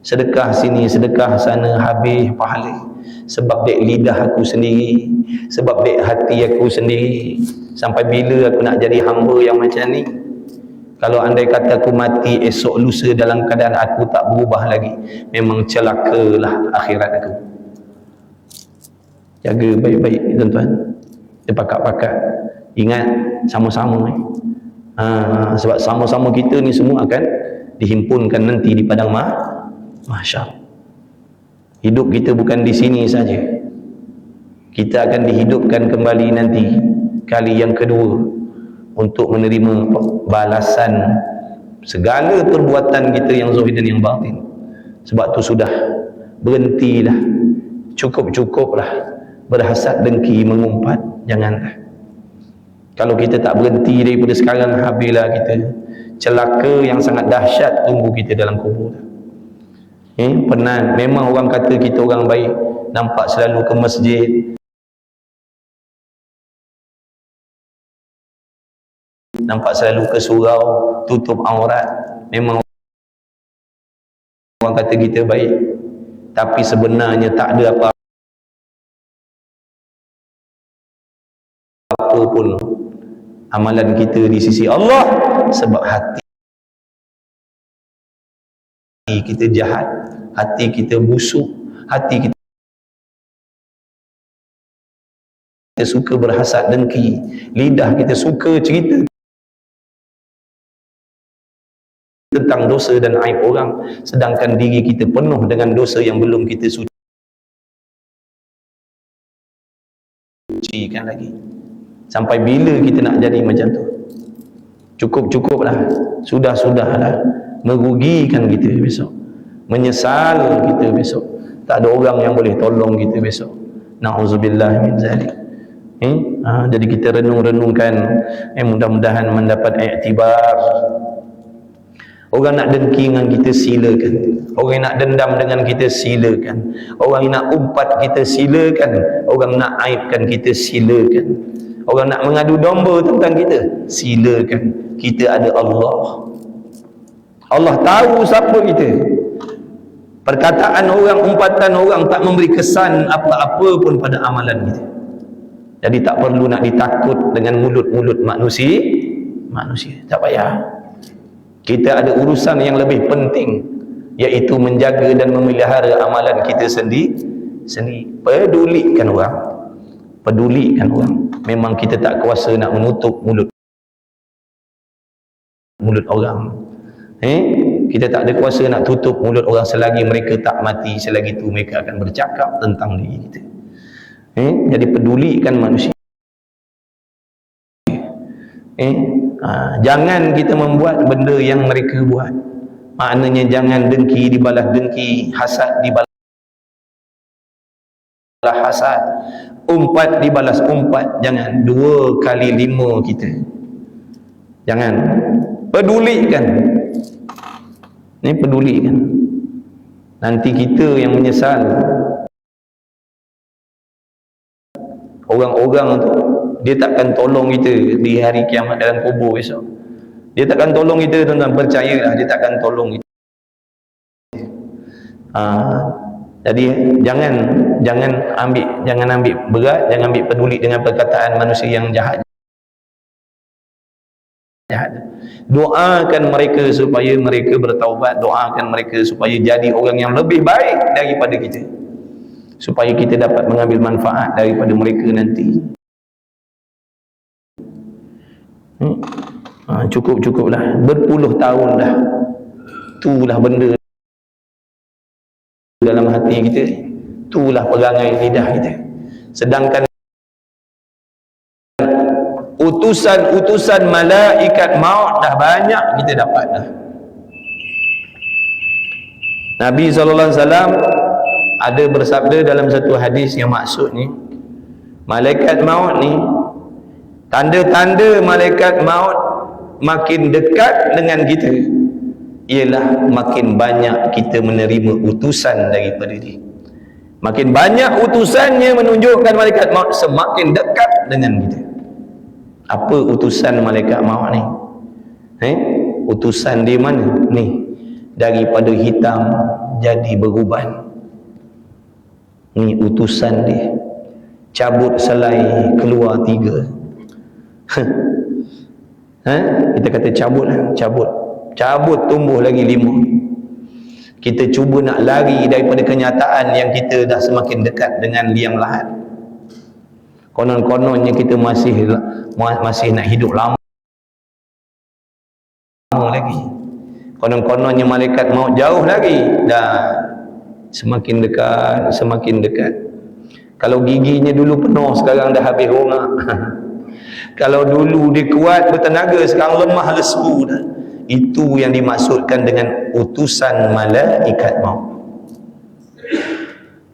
sedekah sini sedekah sana habis pahala. Sebab dek lidah aku sendiri, sebab dek hati aku sendiri. Sampai bila aku nak jadi hamba yang macam ni? Kalau andai kata aku mati esok lusa dalam keadaan aku tak berubah lagi, memang celakalah akhirat aku. Jaga baik-baik, tuan-tuan. Dia pakat-pakat. Ingat sama-sama. Sebab sama-sama kita ni semua akan dihimpunkan nanti di padang mahsyar. Hidup kita bukan di sini saja. Kita akan dihidupkan kembali nanti kali yang kedua untuk menerima balasan segala perbuatan kita yang zahir dan yang batin. Sebab tu sudah berhentilah, cukuplah berhasad, dengki, mengumpat. Janganlah. Kalau kita tak berhenti daripada sekarang, habislah kita. Celaka yang sangat dahsyat tunggu kita dalam kubur. Pernah, memang orang kata kita orang baik, nampak selalu ke masjid, nampak selalu ke surau, tutup aurat. Memang orang kata kita baik, tapi sebenarnya tak ada apa pun amalan kita di sisi Allah, sebab hati kita jahat, hati kita busuk, hati kita suka berhasad dengki, lidah kita suka cerita tentang dosa dan aib orang, sedangkan diri kita penuh dengan dosa yang belum kita sucikan lagi. Sampai bila kita nak jadi macam tu? Cukuplah, sudah-sudahlah, merugikan kita besok. Menyesal kita besok. Tak ada orang yang boleh tolong kita besok. Na'udzubillah min zalik. Jadi kita renung-renungkan, mudah-mudahan mendapat iktibar. Orang nak dengki dengan kita, silakan. Orang nak dendam dengan kita, silakan. Orang nak umpat kita, silakan. Orang nak aibkan kita, silakan. Orang nak mengadu domba tentang kita, silakan. Kita ada Allah. Allah tahu siapa kita. Perkataan orang, umpatan orang tak memberi kesan apa-apa pun pada amalan kita. Jadi tak perlu nak ditakut dengan mulut-mulut manusia. Tak payah. Kita ada urusan yang lebih penting, iaitu menjaga dan memelihara amalan kita sendiri. Pedulikan orang. Memang kita tak kuasa nak menutup mulut orang. Kita tak ada kuasa nak tutup mulut orang selagi mereka tak mati. Selagi itu mereka akan bercakap tentang diri kita. Jadi pedulikan manusia. Jangan kita membuat benda yang mereka buat. Maknanya jangan dengki dibalas dengki, hasad dibalas hasad, umpat dibalas umpat. Jangan 2 kali 5 kita. Jangan. Pedulikan. Pedulikan. Nanti kita yang menyesal. Orang-orang tu dia takkan tolong kita di hari kiamat dalam kubur besok. Dia takkan tolong kita, tuan-tuan, percayalah, dia takkan tolong kita. Jadi jangan ambil berat, jangan ambil peduli dengan perkataan manusia yang jahat. Doakan mereka supaya mereka bertaubat, doakan mereka supaya jadi orang yang lebih baik daripada kita, supaya kita dapat mengambil manfaat daripada mereka nanti. Cukuplah, berpuluh tahun dah, itulah benda dalam hati kita, itulah pegangan lidah kita. Sedangkan utusan malaikat maut dah banyak kita dapat dah. Nabi SAW ada bersabda dalam satu hadis yang maksud ni, malaikat maut ni, tanda-tanda malaikat maut makin dekat dengan kita ialah makin banyak kita menerima utusan daripada dia. Makin banyak utusannya menunjukkan malaikat maut semakin dekat dengan kita. Apa utusan malaikat maut ni? Utusan dia mana? Ni, daripada hitam jadi beruban. Ni utusan dia. Cabut selai keluar 3. Kita kata cabut tumbuh lagi 5. Kita cuba nak lari daripada kenyataan yang kita dah semakin dekat dengan liang lahat. Konon-kononnya kita masih nak hidup lama lagi. Konon-kononnya malaikat maut jauh lagi. Dah semakin dekat. Kalau giginya dulu penuh, sekarang dah habis rongak. Kalau dulu dia kuat bertenaga, sekarang lemah lesu dah. Itu yang dimaksudkan dengan utusan malaikat maut.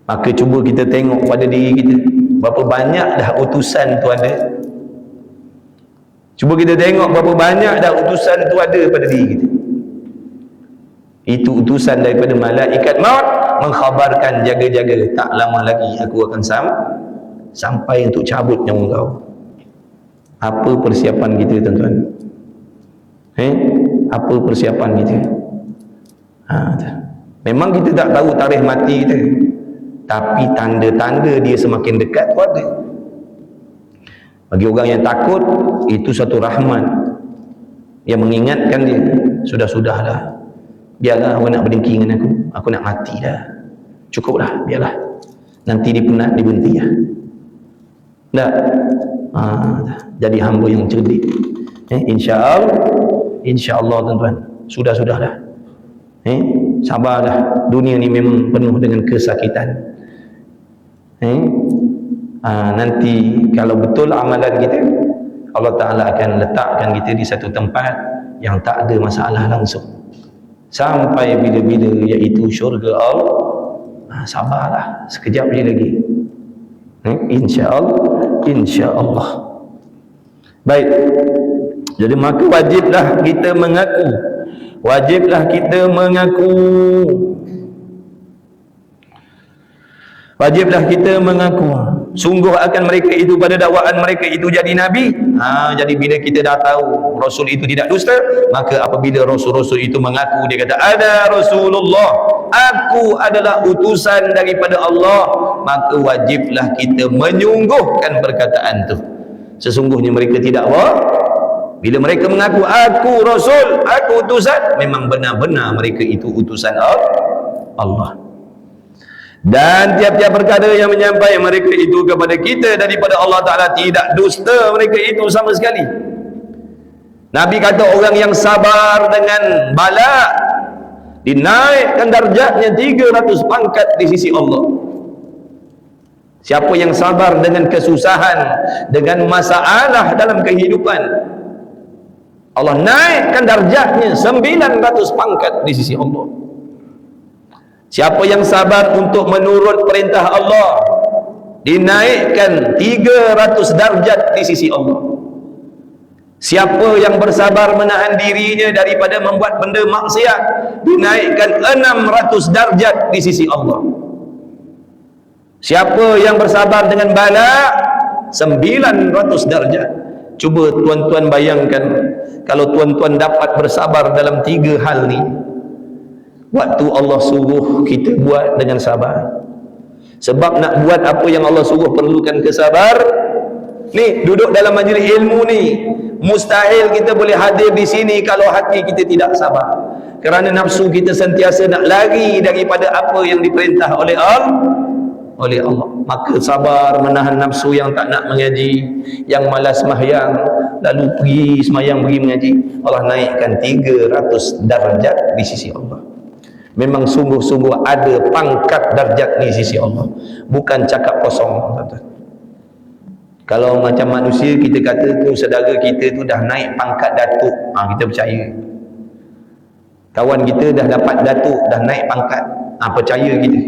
Maka cuba kita tengok pada diri kita, berapa banyak dah utusan tu ada. Cuba kita tengok berapa banyak dah utusan tu ada pada diri kita. Itu utusan daripada malaikat maut mengkhabarkan, jaga-jaga, tak lama lagi aku akan sampai untuk cabut nyawa kau. Apa persiapan kita, tuan-tuan? Apa persiapan kita? Memang kita tak tahu tarikh mati kita, tapi tanda-tanda dia semakin dekat tu ada. Bagi orang yang takut, itu satu rahmat yang mengingatkan dia, sudah-sudahlah, biarlah orang nak berdengki dengan aku nak mati dah, cukuplah, biarlah, nanti dia penat, dia berhenti lah. Jadi hamba yang cerdik. InsyaAllah tuan-tuan, sudah-sudahlah. Sabarlah, dunia ni memang penuh dengan kesakitan. Nanti kalau betul amalan kita, Allah Ta'ala akan letakkan kita di satu tempat yang tak ada masalah langsung. sampai bila-bila, iaitu syurga Allah. Sabarlah, sekejap je lagi. InsyaAllah. Baik, jadi maka wajiblah kita mengaku. Wajiblah kita mengaku. Wajiblah kita mengaku. Sungguh akan mereka itu pada dakwaan mereka itu jadi Nabi. Jadi bila kita dah tahu Rasul itu tidak dusta, maka apabila Rasul-Rasul itu mengaku, dia kata, ada Rasulullah, aku adalah utusan daripada Allah, maka wajiblah kita menyungguhkan perkataan itu. Sesungguhnya mereka tidak bila mereka mengaku aku Rasul, aku utusan, memang benar-benar mereka itu utusan Allah. Dan tiap-tiap perkara yang menyampaikan mereka itu kepada kita daripada Allah Ta'ala, tidak dusta mereka itu sama sekali. Nabi kata orang yang sabar dengan bala dinaikkan darjatnya 300 pangkat di sisi Allah. Siapa yang sabar dengan kesusahan, dengan masalah dalam kehidupan, Allah naikkan darjatnya 900 pangkat di sisi Allah. Siapa yang sabar untuk menurut perintah Allah, dinaikkan 300 darjat di sisi Allah. Siapa yang bersabar menahan dirinya daripada membuat benda maksiat, dinaikkan 600 darjat di sisi Allah. Siapa yang bersabar dengan bala, 900 darjat. Cuba tuan-tuan bayangkan, kalau tuan-tuan dapat bersabar dalam 3 hal ni, waktu Allah suruh kita buat dengan sabar. Sebab nak buat apa yang Allah suruh perlukan kesabar. Ni duduk dalam majlis ilmu ni, mustahil kita boleh hadir di sini kalau hati kita tidak sabar. Kerana nafsu kita sentiasa nak lari daripada apa yang diperintah oleh Allah. Maka sabar menahan nafsu yang tak nak mengaji, yang malas sembahyang, lalu pergi sembahyang, pergi mengaji. Allah naikkan 300 darjat di sisi Allah. Memang sungguh-sungguh ada pangkat darjat ni sisi Allah, bukan cakap kosong, tuan-tuan. Kalau macam manusia kita kata tu saudara kita tu dah naik pangkat datuk, kita percaya. Kawan kita dah dapat datuk, dah naik pangkat, percaya kita.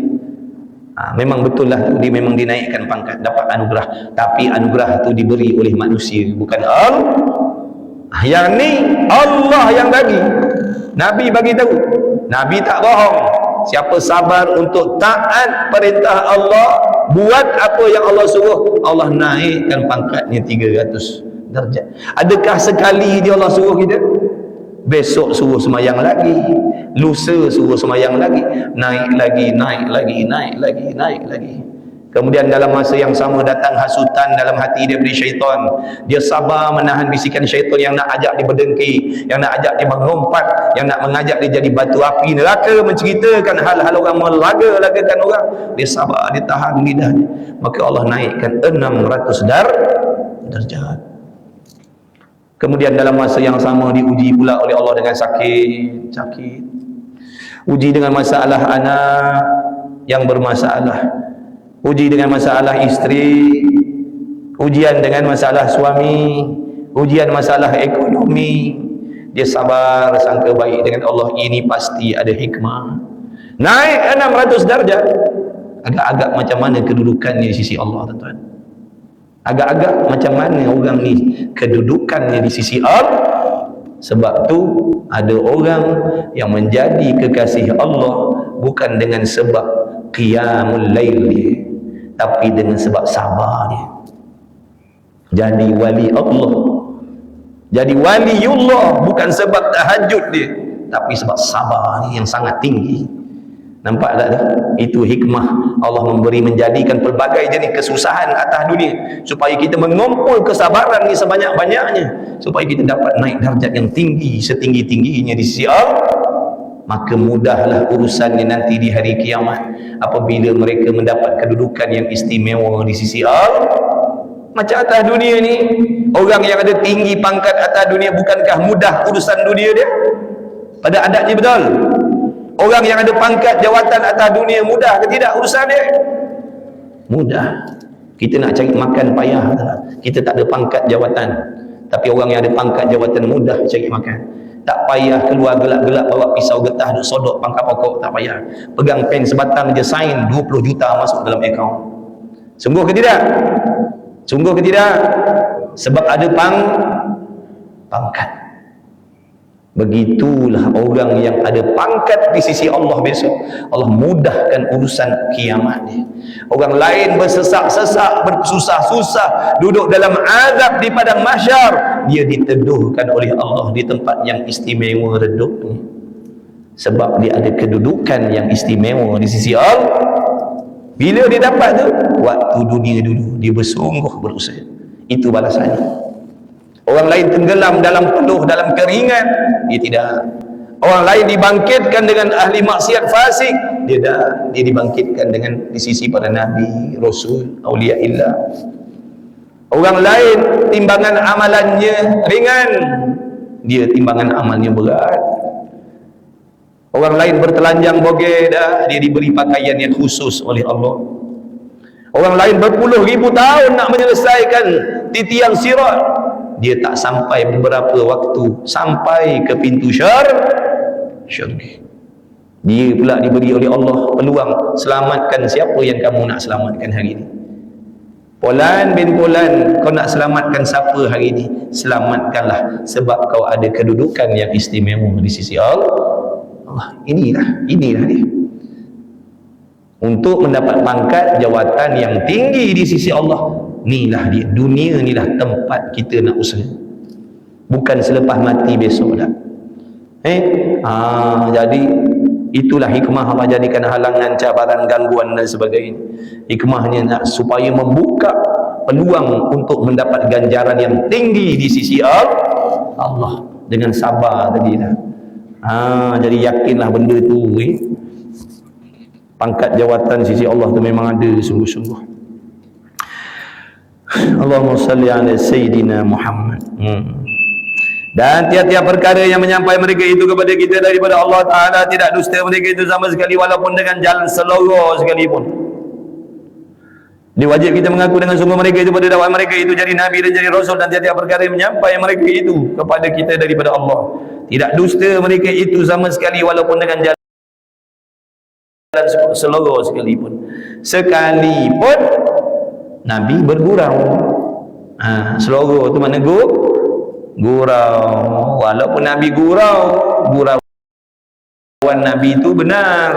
Memang betul lah tu, dia memang dinaikkan pangkat, dapat anugerah. Tapi anugerah tu diberi oleh manusia, bukan Allah. Yang ni Allah yang bagi. Nabi bagi tahu, Nabi tak bohong. Siapa sabar untuk taat perintah Allah, buat apa yang Allah suruh, Allah naikkan pangkatnya 300 darjat. Adakah sekali dia Allah suruh kita? Besok suruh semayang lagi, lusa suruh semayang lagi, naik lagi, naik lagi, naik lagi, naik lagi. Kemudian dalam masa yang sama datang hasutan dalam hati daripada syaitan. Dia sabar menahan bisikan syaitan yang nak ajak dia berdengki, yang nak ajak dia mengumpat, yang nak mengajak dia jadi batu api neraka, menceritakan hal-hal orang, melaga-lagakan orang. Dia sabar, dia tahan lidahnya. Maka Allah naikkan 600 darjat. Kemudian dalam masa yang sama diuji pula oleh Allah dengan sakit. Uji dengan masalah anak yang bermasalah, uji dengan masalah isteri, ujian dengan masalah suami, ujian masalah ekonomi. Dia sabar, sangka baik dengan Allah, ini pasti ada hikmah. Naik 600 darjat. Agak-agak macam mana kedudukannya di sisi Allah, tuan-tuan? Agak-agak macam mana orang ni kedudukannya di sisi Allah? Sebab tu ada orang yang menjadi kekasih Allah bukan dengan sebab qiyamul lail dia, tapi dengan sebab sabar dia. Jadi wali Allah, jadi waliullah bukan sebab tahajud dia, tapi sebab sabar dia yang sangat tinggi. Nampak tak? Itu hikmah Allah memberi, menjadikan pelbagai jenis kesusahan atas dunia supaya kita mengumpul kesabaran ni sebanyak-banyaknya, supaya kita dapat naik darjat yang tinggi, setinggi-tingginya di sisi Allah. Maka mudahlah urusannya nanti di hari kiamat apabila mereka mendapat kedudukan yang istimewa di sisi Allah. Macam atas dunia ni, orang yang ada tinggi pangkat atas dunia, bukankah mudah urusan dunia dia? Pada adatnya betul. Orang yang ada pangkat jawatan atas dunia mudah ke tidak urusan dia? Mudah. Kita nak cari makan payah. Kita tak ada pangkat jawatan, tapi orang yang ada pangkat jawatan mudah cari makan. Tak payah keluar gelap-gelap bawa pisau getah duk sodok pangkal pokok, tak payah. Pegang pen sebatang je sign 20 juta masuk dalam akaun. Sungguh ke tidak? Sungguh ke tidak? Sebab ada pangkat. Begitulah orang yang ada pangkat di sisi Allah besok. Allah mudahkan urusan kiamat dia. Orang lain bersesak-sesak, bersusah-susah, duduk dalam azab di padang mahsyar, dia diteduhkan oleh Allah di tempat yang istimewa redupnya. Sebab dia ada kedudukan yang istimewa di sisi Allah. Bila dia dapat tu? Waktu dunia dulu dia bersungguh berusaha. Itu balasannya. Orang lain tenggelam dalam peluh, dalam keringat, dia tidak. Orang lain dibangkitkan dengan ahli maksiat fasik, dia dibangkitkan dengan di sisi para nabi, rasul, aulia illah. Orang lain timbangan amalannya ringan, dia timbangan amalnya berat. Orang lain bertelanjang bogeh dah, dia diberi pakaian yang khusus oleh Allah. Orang lain berpuluh ribu tahun nak menyelesaikan titian sirat, dia tak sampai beberapa waktu sampai ke pintu syurga. Dia pula diberi oleh Allah peluang, selamatkan siapa yang kamu nak selamatkan hari ini. Fulan bin Fulan, kau nak selamatkan siapa hari ini? Selamatkanlah, sebab kau ada kedudukan yang istimewa di sisi Allah. Inilah dia. Untuk mendapat pangkat jawatan yang tinggi di sisi Allah, inilah dia. Dunia inilah tempat kita nak usaha, bukan selepas mati besok dah. Jadi itulah hikmah Allah jadikan halangan, cabaran, gangguan dan sebagainya. Hikmahnya nak supaya membuka peluang untuk mendapat ganjaran yang tinggi di sisi Allah dengan sabar tadi dah. Jadi yakinlah benda tu, pangkat jawatan sisi Allah tu memang ada sungguh-sungguh. Allahumma salli ala Sayyidina Muhammad. Dan tiap-tiap perkara yang menyampai mereka itu kepada kita daripada Allah Ta'ala, tidak dusta mereka itu sama sekali, walaupun dengan jalan seloroh sekalipun. Dia wajib kita mengaku dengan sungguh mereka itu pada dakwah mereka itu jadi Nabi dan jadi Rasul, dan tiap-tiap perkara yang menyampai mereka itu kepada kita daripada Allah. Tidak dusta mereka itu sama sekali, walaupun dengan jalan seloroh sekalipun. Sekalipun Nabi bergurau. Seloroh tu mana gurau. Walaupun Nabi gurauan Nabi itu benar.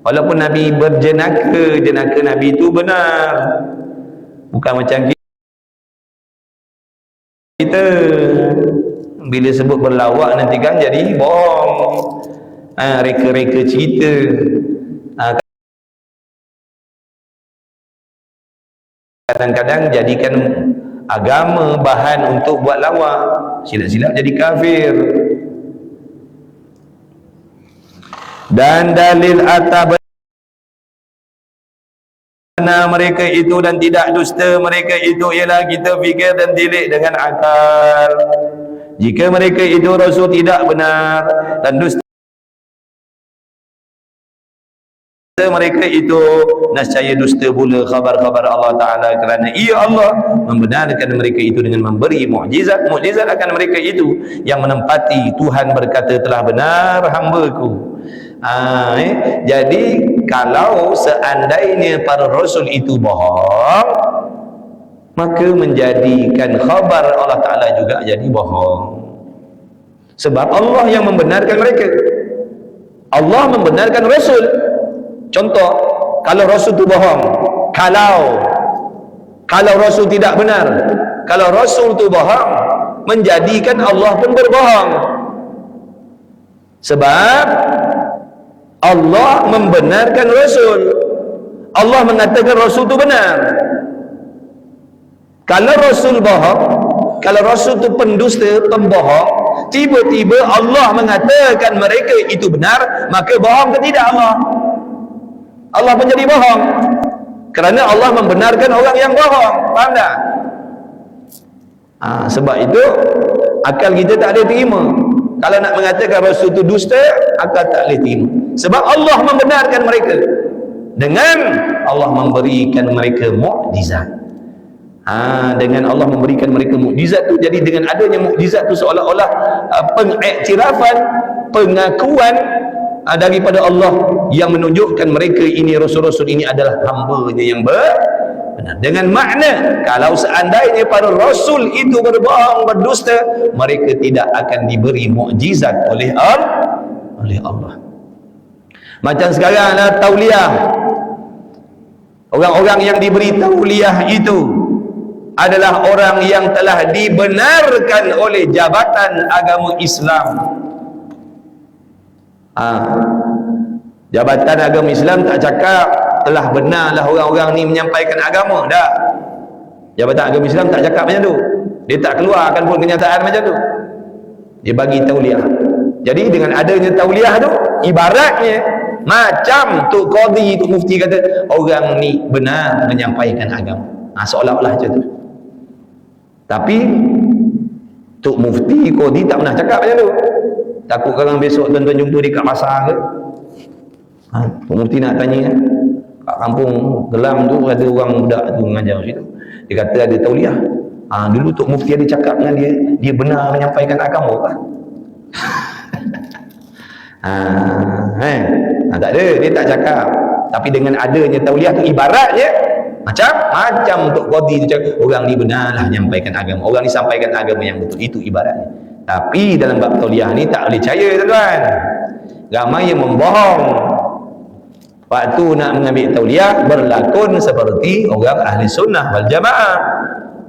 Walaupun Nabi berjenaka, jenaka Nabi itu benar. Bukan macam kita bila sebut berlawak nanti kan jadi bohong. Reka-reka cerita. Kadang-kadang jadikan agama bahan untuk buat lawak, silap-silap jadi kafir. Dan dalil atas benar mereka itu dan tidak dusta mereka itu ialah kita fikir dan tilik dengan akal. Jika mereka itu Rasul tidak benar dan dusta mereka itu, nescaya dusta pula khabar-khabar Allah Ta'ala, kerana ia Allah membenarkan mereka itu dengan memberi mukjizat akan mereka itu yang menempati Tuhan berkata telah benar hamba-Ku. Jadi kalau seandainya para Rasul itu bohong, maka menjadikan khabar Allah Ta'ala juga jadi bohong. Sebab Allah yang membenarkan mereka, Allah membenarkan Rasul. Contoh, kalau Rasul itu bohong, kalau Rasul tidak benar, kalau Rasul itu bohong, menjadikan Allah pun berbohong. Sebab Allah membenarkan Rasul, Allah mengatakan Rasul itu benar. Kalau Rasul bohong, kalau Rasul itu pendusta, pembohong, tiba-tiba Allah mengatakan mereka itu benar, maka bohong ke tidak Allah? Allah pun jadi bohong, kerana Allah membenarkan orang yang bohong. Faham tak? Sebab itu akal kita tak boleh terima. Kalau nak mengatakan Rasul itu dusta, akal tak boleh terima. Sebab Allah membenarkan mereka dengan Allah memberikan mereka mukjizat. Dengan Allah memberikan mereka mukjizat tu, jadi dengan adanya mukjizat tu seolah-olah pengiktirafan, pengakuan daripada Allah yang menunjukkan mereka ini rasul-rasul ini adalah hamba-Nya yang benar. Dengan makna kalau seandainya para rasul itu berbohong, berdusta, mereka tidak akan diberi mukjizat oleh Allah. Macam sekarang lah tauliah. Orang-orang yang diberi tauliah itu adalah orang yang telah dibenarkan oleh Jabatan Agama Islam. Jabatan Agama Islam tak cakap telah benarlah orang-orang ni menyampaikan agama, dah. Jabatan Agama Islam tak cakap macam tu. Dia tak keluarkan pun kenyataan macam tu. Dia bagi tauliah. Jadi dengan adanya tauliah tu, ibaratnya macam Tok Qadhi, Tok Mufti kata orang ni benar menyampaikan agama. Seolah-olah macam tu. Tapi Tok Mufti, Qadhi tak pernah cakap macam tu. Takut kalau besok tuan-tuan jumpa di kat pasar ke, Tok Mufti nak tanya, kat kampung Gelam tu ada orang budak tu mengajar situ, dia kata ada tauliah. Dulu Tok Mufti ada cakap dengan dia benar menyampaikan agama kan? Tak ada, dia tak cakap. Tapi dengan adanya tauliah tu ibaratnya macam Tok Qadhi tu cakap orang ni benarlah menyampaikan agama, orang ni sampaikan agama yang betul, itu ibaratnya. Tapi dalam bab tauliah ni tak boleh percaya tuan-tuan. Ramai yang membohong. Waktu nak mengambil tauliah berlakon seperti orang ahli sunnah wal jamaah.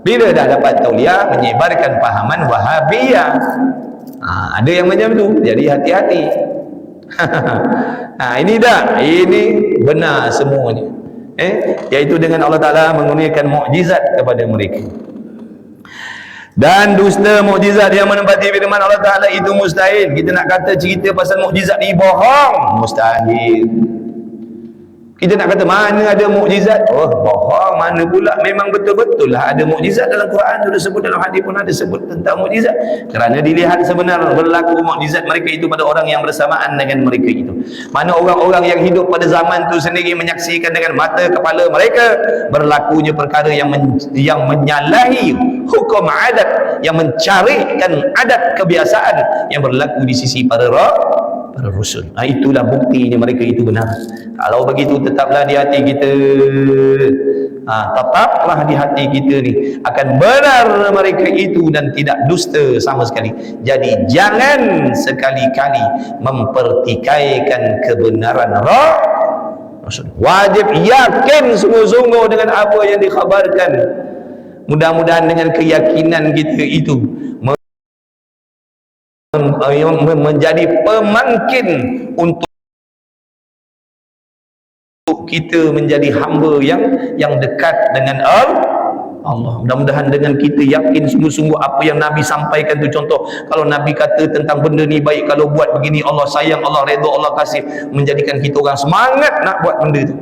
Bila dah dapat tauliah menyebarkan pahaman Wahabiyah. Ada yang macam tu. Jadi hati-hati. Ini dah, ini benar semuanya. Iaitu dengan Allah Ta'ala mengurniakan mukjizat kepada mereka. Dan dusta mukjizat yang menempati firman Allah Ta'ala itu mustahil. Kita nak kata cerita pasal mukjizat ni bohong, mustahil. Kita nak kata mana ada mukjizat, bohong, mana pula, memang betul-betul lah ada mukjizat. Dalam Quran sudah sebut, dalam hadis pun ada sebut tentang mukjizat, kerana dilihat sebenar berlaku mukjizat mereka itu pada orang yang bersamaan dengan mereka itu. Mana orang-orang yang hidup pada zaman itu sendiri menyaksikan dengan mata kepala mereka berlakunya perkara yang menyalahi hukum adat, yang mencarikan adat kebiasaan yang berlaku di sisi para rasul. Itulah buktinya mereka itu benar. Kalau begitu tetaplah di hati kita, tetaplah di hati kita ni akan benar mereka itu dan tidak dusta sama sekali. Jadi jangan sekali-kali mempertikaikan kebenaran rasul. Wajib yakin sungguh-sungguh dengan apa yang dikhabarkan. Mudah-mudahan dengan keyakinan kita itu menjadi pemangkin untuk kita menjadi hamba yang dekat dengan Allah. Mudah-mudahan dengan kita yakin sungguh-sungguh apa yang Nabi sampaikan tu. Contoh, kalau Nabi kata tentang benda ni baik, kalau buat begini Allah sayang, Allah redha, Allah kasih, menjadikan kita orang semangat nak buat benda tu.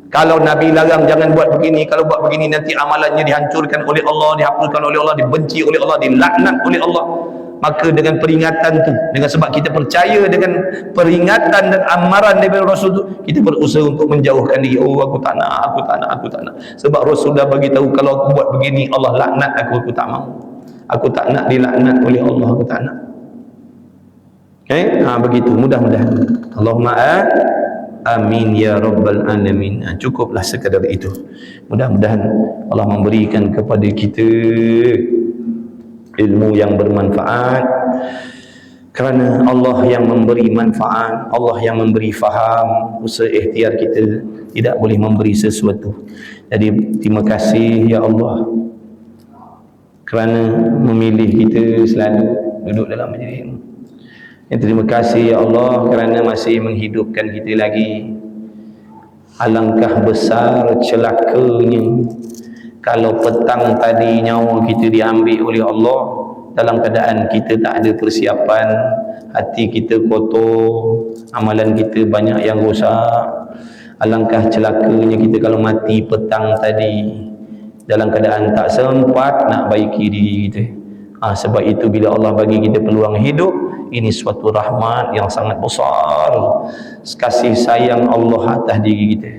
Kalau Nabi larang jangan buat begini, kalau buat begini nanti amalannya dihancurkan oleh Allah, dihapuskan oleh Allah, dibenci oleh Allah, dilaknat oleh Allah. Maka dengan peringatan tu, dengan sebab kita percaya dengan peringatan dan amaran daripada Rasul tu, kita berusaha untuk menjauhkan diri. Aku tak nak. Sebab Rasul dah bagi tahu kalau aku buat begini Allah laknat aku tak mau. Aku tak nak dilaknat oleh Allah, aku tak nak. Begitu, mudah-mudahan. Allahumma amin ya rabbal alamin. Cukuplah sekadar itu. Mudah-mudahan Allah memberikan kepada kita ilmu yang bermanfaat, kerana Allah yang memberi manfaat, Allah yang memberi faham. Usaha ikhtiar kita tidak boleh memberi sesuatu. Jadi terima kasih ya Allah kerana memilih kita selalu duduk dalam majlis ilmu. Terima kasih ya Allah kerana masih menghidupkan kita lagi. Alangkah besar celakanya kalau petang tadi nyawa kita diambil oleh Allah dalam keadaan kita tak ada persiapan, hati kita kotor, amalan kita banyak yang rosak. Alangkah celakanya kita kalau mati petang tadi dalam keadaan tak sempat nak baiki diri kita. Sebab itu bila Allah bagi kita peluang hidup, ini suatu rahmat yang sangat besar, kasih sayang Allah atas diri kita.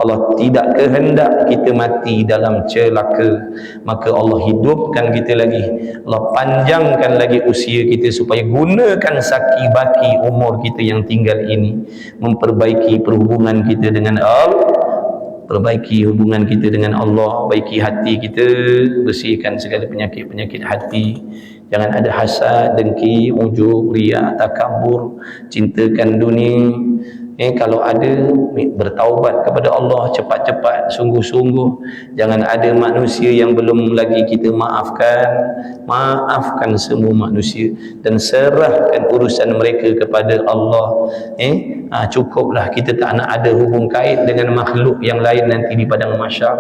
Allah tidak kehendak kita mati dalam celaka, maka Allah hidupkan kita lagi, Allah panjangkan lagi usia kita supaya gunakan saki baki umur kita yang tinggal ini memperbaiki perhubungan kita dengan Allah, perbaiki hubungan kita dengan Allah, baiki hati kita, bersihkan segala penyakit-penyakit hati. Jangan ada hasad, dengki, ujub, riya, takabur, cintakan dunia. Kalau ada, bertaubat kepada Allah cepat-cepat, sungguh-sungguh. Jangan ada manusia yang belum lagi kita maafkan. Maafkan semua manusia dan serahkan urusan mereka kepada Allah. Cukuplah, kita tak nak ada hubung kait dengan makhluk yang lain nanti di padang mahsyar.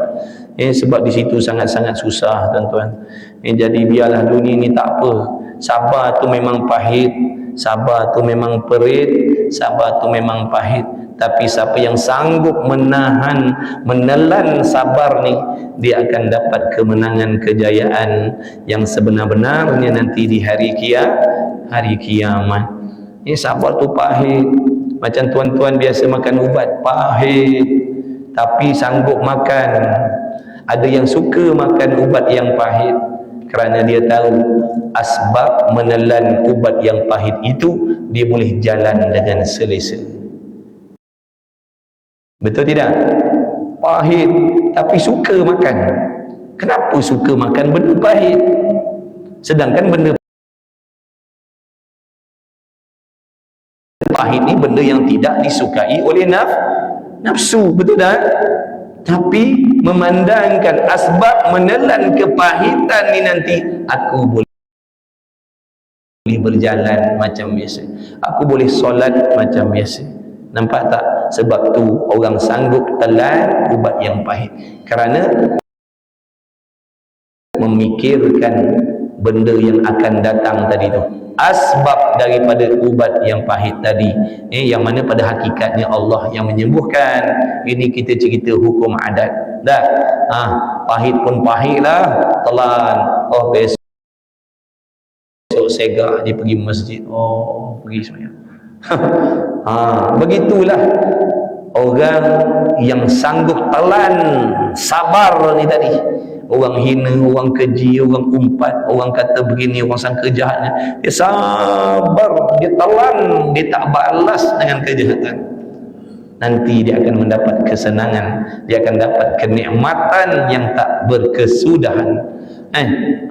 Sebab di situ sangat-sangat susah, tuan-tuan. Jadi biarlah dunia ni tak apa. Sabar tu memang pahit, sabar tu memang perit, sabar tu memang pahit, tapi siapa yang sanggup menelan sabar ni, dia akan dapat kemenangan, kejayaan yang sebenar-benarnya nanti di hari kiamat. Sabar tu pahit. Macam tuan-tuan biasa makan ubat, pahit, tapi sanggup makan. Ada yang suka makan ubat yang pahit kerana dia tahu asbab menelan ubat yang pahit itu, dia boleh jalan dengan selesa. Betul tidak? Pahit tapi suka makan. Kenapa suka makan benda pahit? Sedangkan benda pahit ni benda yang tidak disukai oleh nafsu, betul tak? Tapi memandangkan asbab menelan kepahitan ni nanti, aku boleh berjalan macam biasa, aku boleh solat macam biasa. Nampak tak? Sebab tu orang sanggup telan ubat yang pahit kerana memikirkan benda yang akan datang tadi tu, asbab daripada ubat yang pahit tadi, yang mana pada hakikatnya Allah yang menyembuhkan. Ini kita cerita hukum adat dah. Pahit pun pahit lah, telan. Oh, besok sega dia pergi masjid, oh pergi sembahyang. Begitulah orang yang sanggup telan sabar ni tadi. Orang hina, orang keji, orang umpat, orang kata begini, orang sangka jahatnya, dia sabar, dia telan, dia tak balas dengan kejahatan. Nanti dia akan mendapat kesenangan, dia akan dapat kenikmatan yang tak berkesudahan.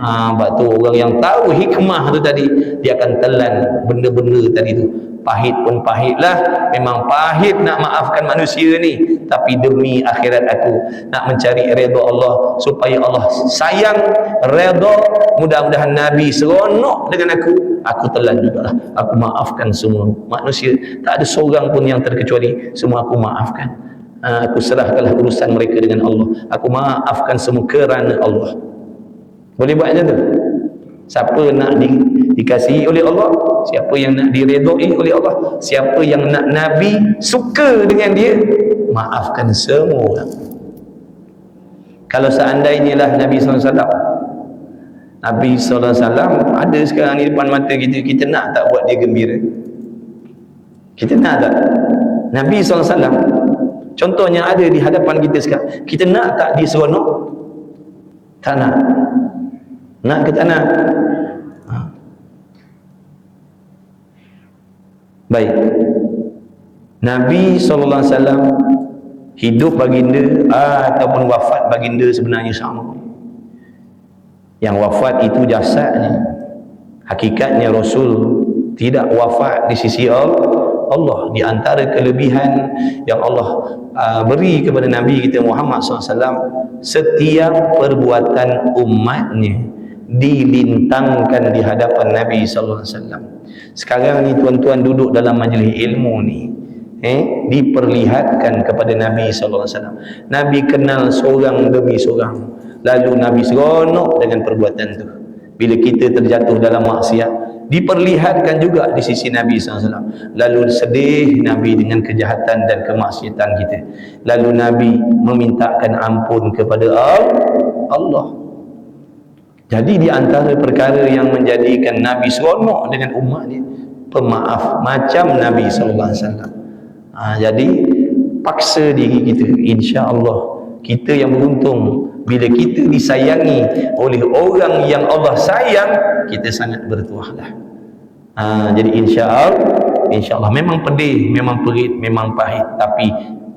Sebab tu orang yang tahu hikmah tu tadi, dia akan telan benda-benda tadi tu. Pahit pun pahit lah, memang pahit nak maafkan manusia ni, tapi demi akhirat aku, nak mencari redha Allah, supaya Allah sayang, redha, mudah-mudahan Nabi seronok dengan aku telan jugalah, aku maafkan semua manusia, tak ada seorang pun yang terkecuali, semua aku maafkan. Aku serahkanlah urusan mereka dengan Allah, aku maafkan semua kerana Allah. Boleh buat macam tu? Siapa nak dikasihi oleh Allah, siapa yang nak diredai oleh Allah, siapa yang nak Nabi suka dengan dia, maafkan semua orang. Kalau seandainya lah Nabi SAW ada sekarang ni depan mata kita, kita nak tak buat dia gembira? Kita nak tak? Nabi SAW contohnya ada di hadapan kita sekarang, kita nak tak dia seronok? Tak nak. Nak ke tak nak? Baik, Nabi SAW hidup baginda ataupun wafat baginda sebenarnya sama. Yang wafat itu jasadnya, hakikatnya Rasul tidak wafat di sisi Allah. Di antara kelebihan yang Allah beri kepada Nabi kita Muhammad SAW, setiap perbuatan umatnya dilintangkan di hadapan Nabi SAW. Sekarang ni tuan-tuan duduk dalam majlis ilmu ni, diperlihatkan kepada Nabi SAW. Nabi kenal seorang demi seorang, lalu Nabi seronok dengan perbuatan tu. Bila kita terjatuh dalam maksiat, diperlihatkan juga di sisi Nabi SAW. Lalu sedih Nabi dengan kejahatan dan kemaksiatan kita, lalu Nabi memintakan ampun kepada Allah. Jadi di antara perkara yang menjadikan Nabi seronok dengan umat ni, pemaaf macam Nabi SAW. Jadi paksa diri kita, insya-Allah kita yang beruntung. Bila kita disayangi oleh orang yang Allah sayang, kita sangat bertuahlah. Jadi insya-Allah memang pedih, memang perit, memang pahit, tapi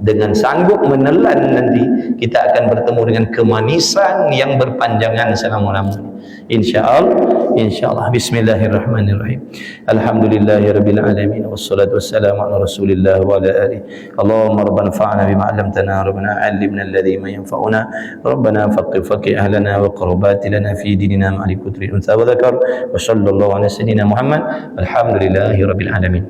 dengan sanggup menelan nanti kita akan bertemu dengan kemanisan yang berpanjangan selama-lamanya. Insyaallah. Bismillahirrahmanirrahim. Alhamdulillahirabbil alamin wassalatu wassalamu ala Rasulillah wa ala alihi. Allahumma rabbana fa'na bima 'allamtana, rabbana 'allimna alladhi ma yanfa'una, rabbana faqih ahlana wa qurbatilana fi dinina ma'al kutri unsa wa dzakar wa sallallahu ala sayyidina Muhammad. Alhamdulillahirabbil alamin.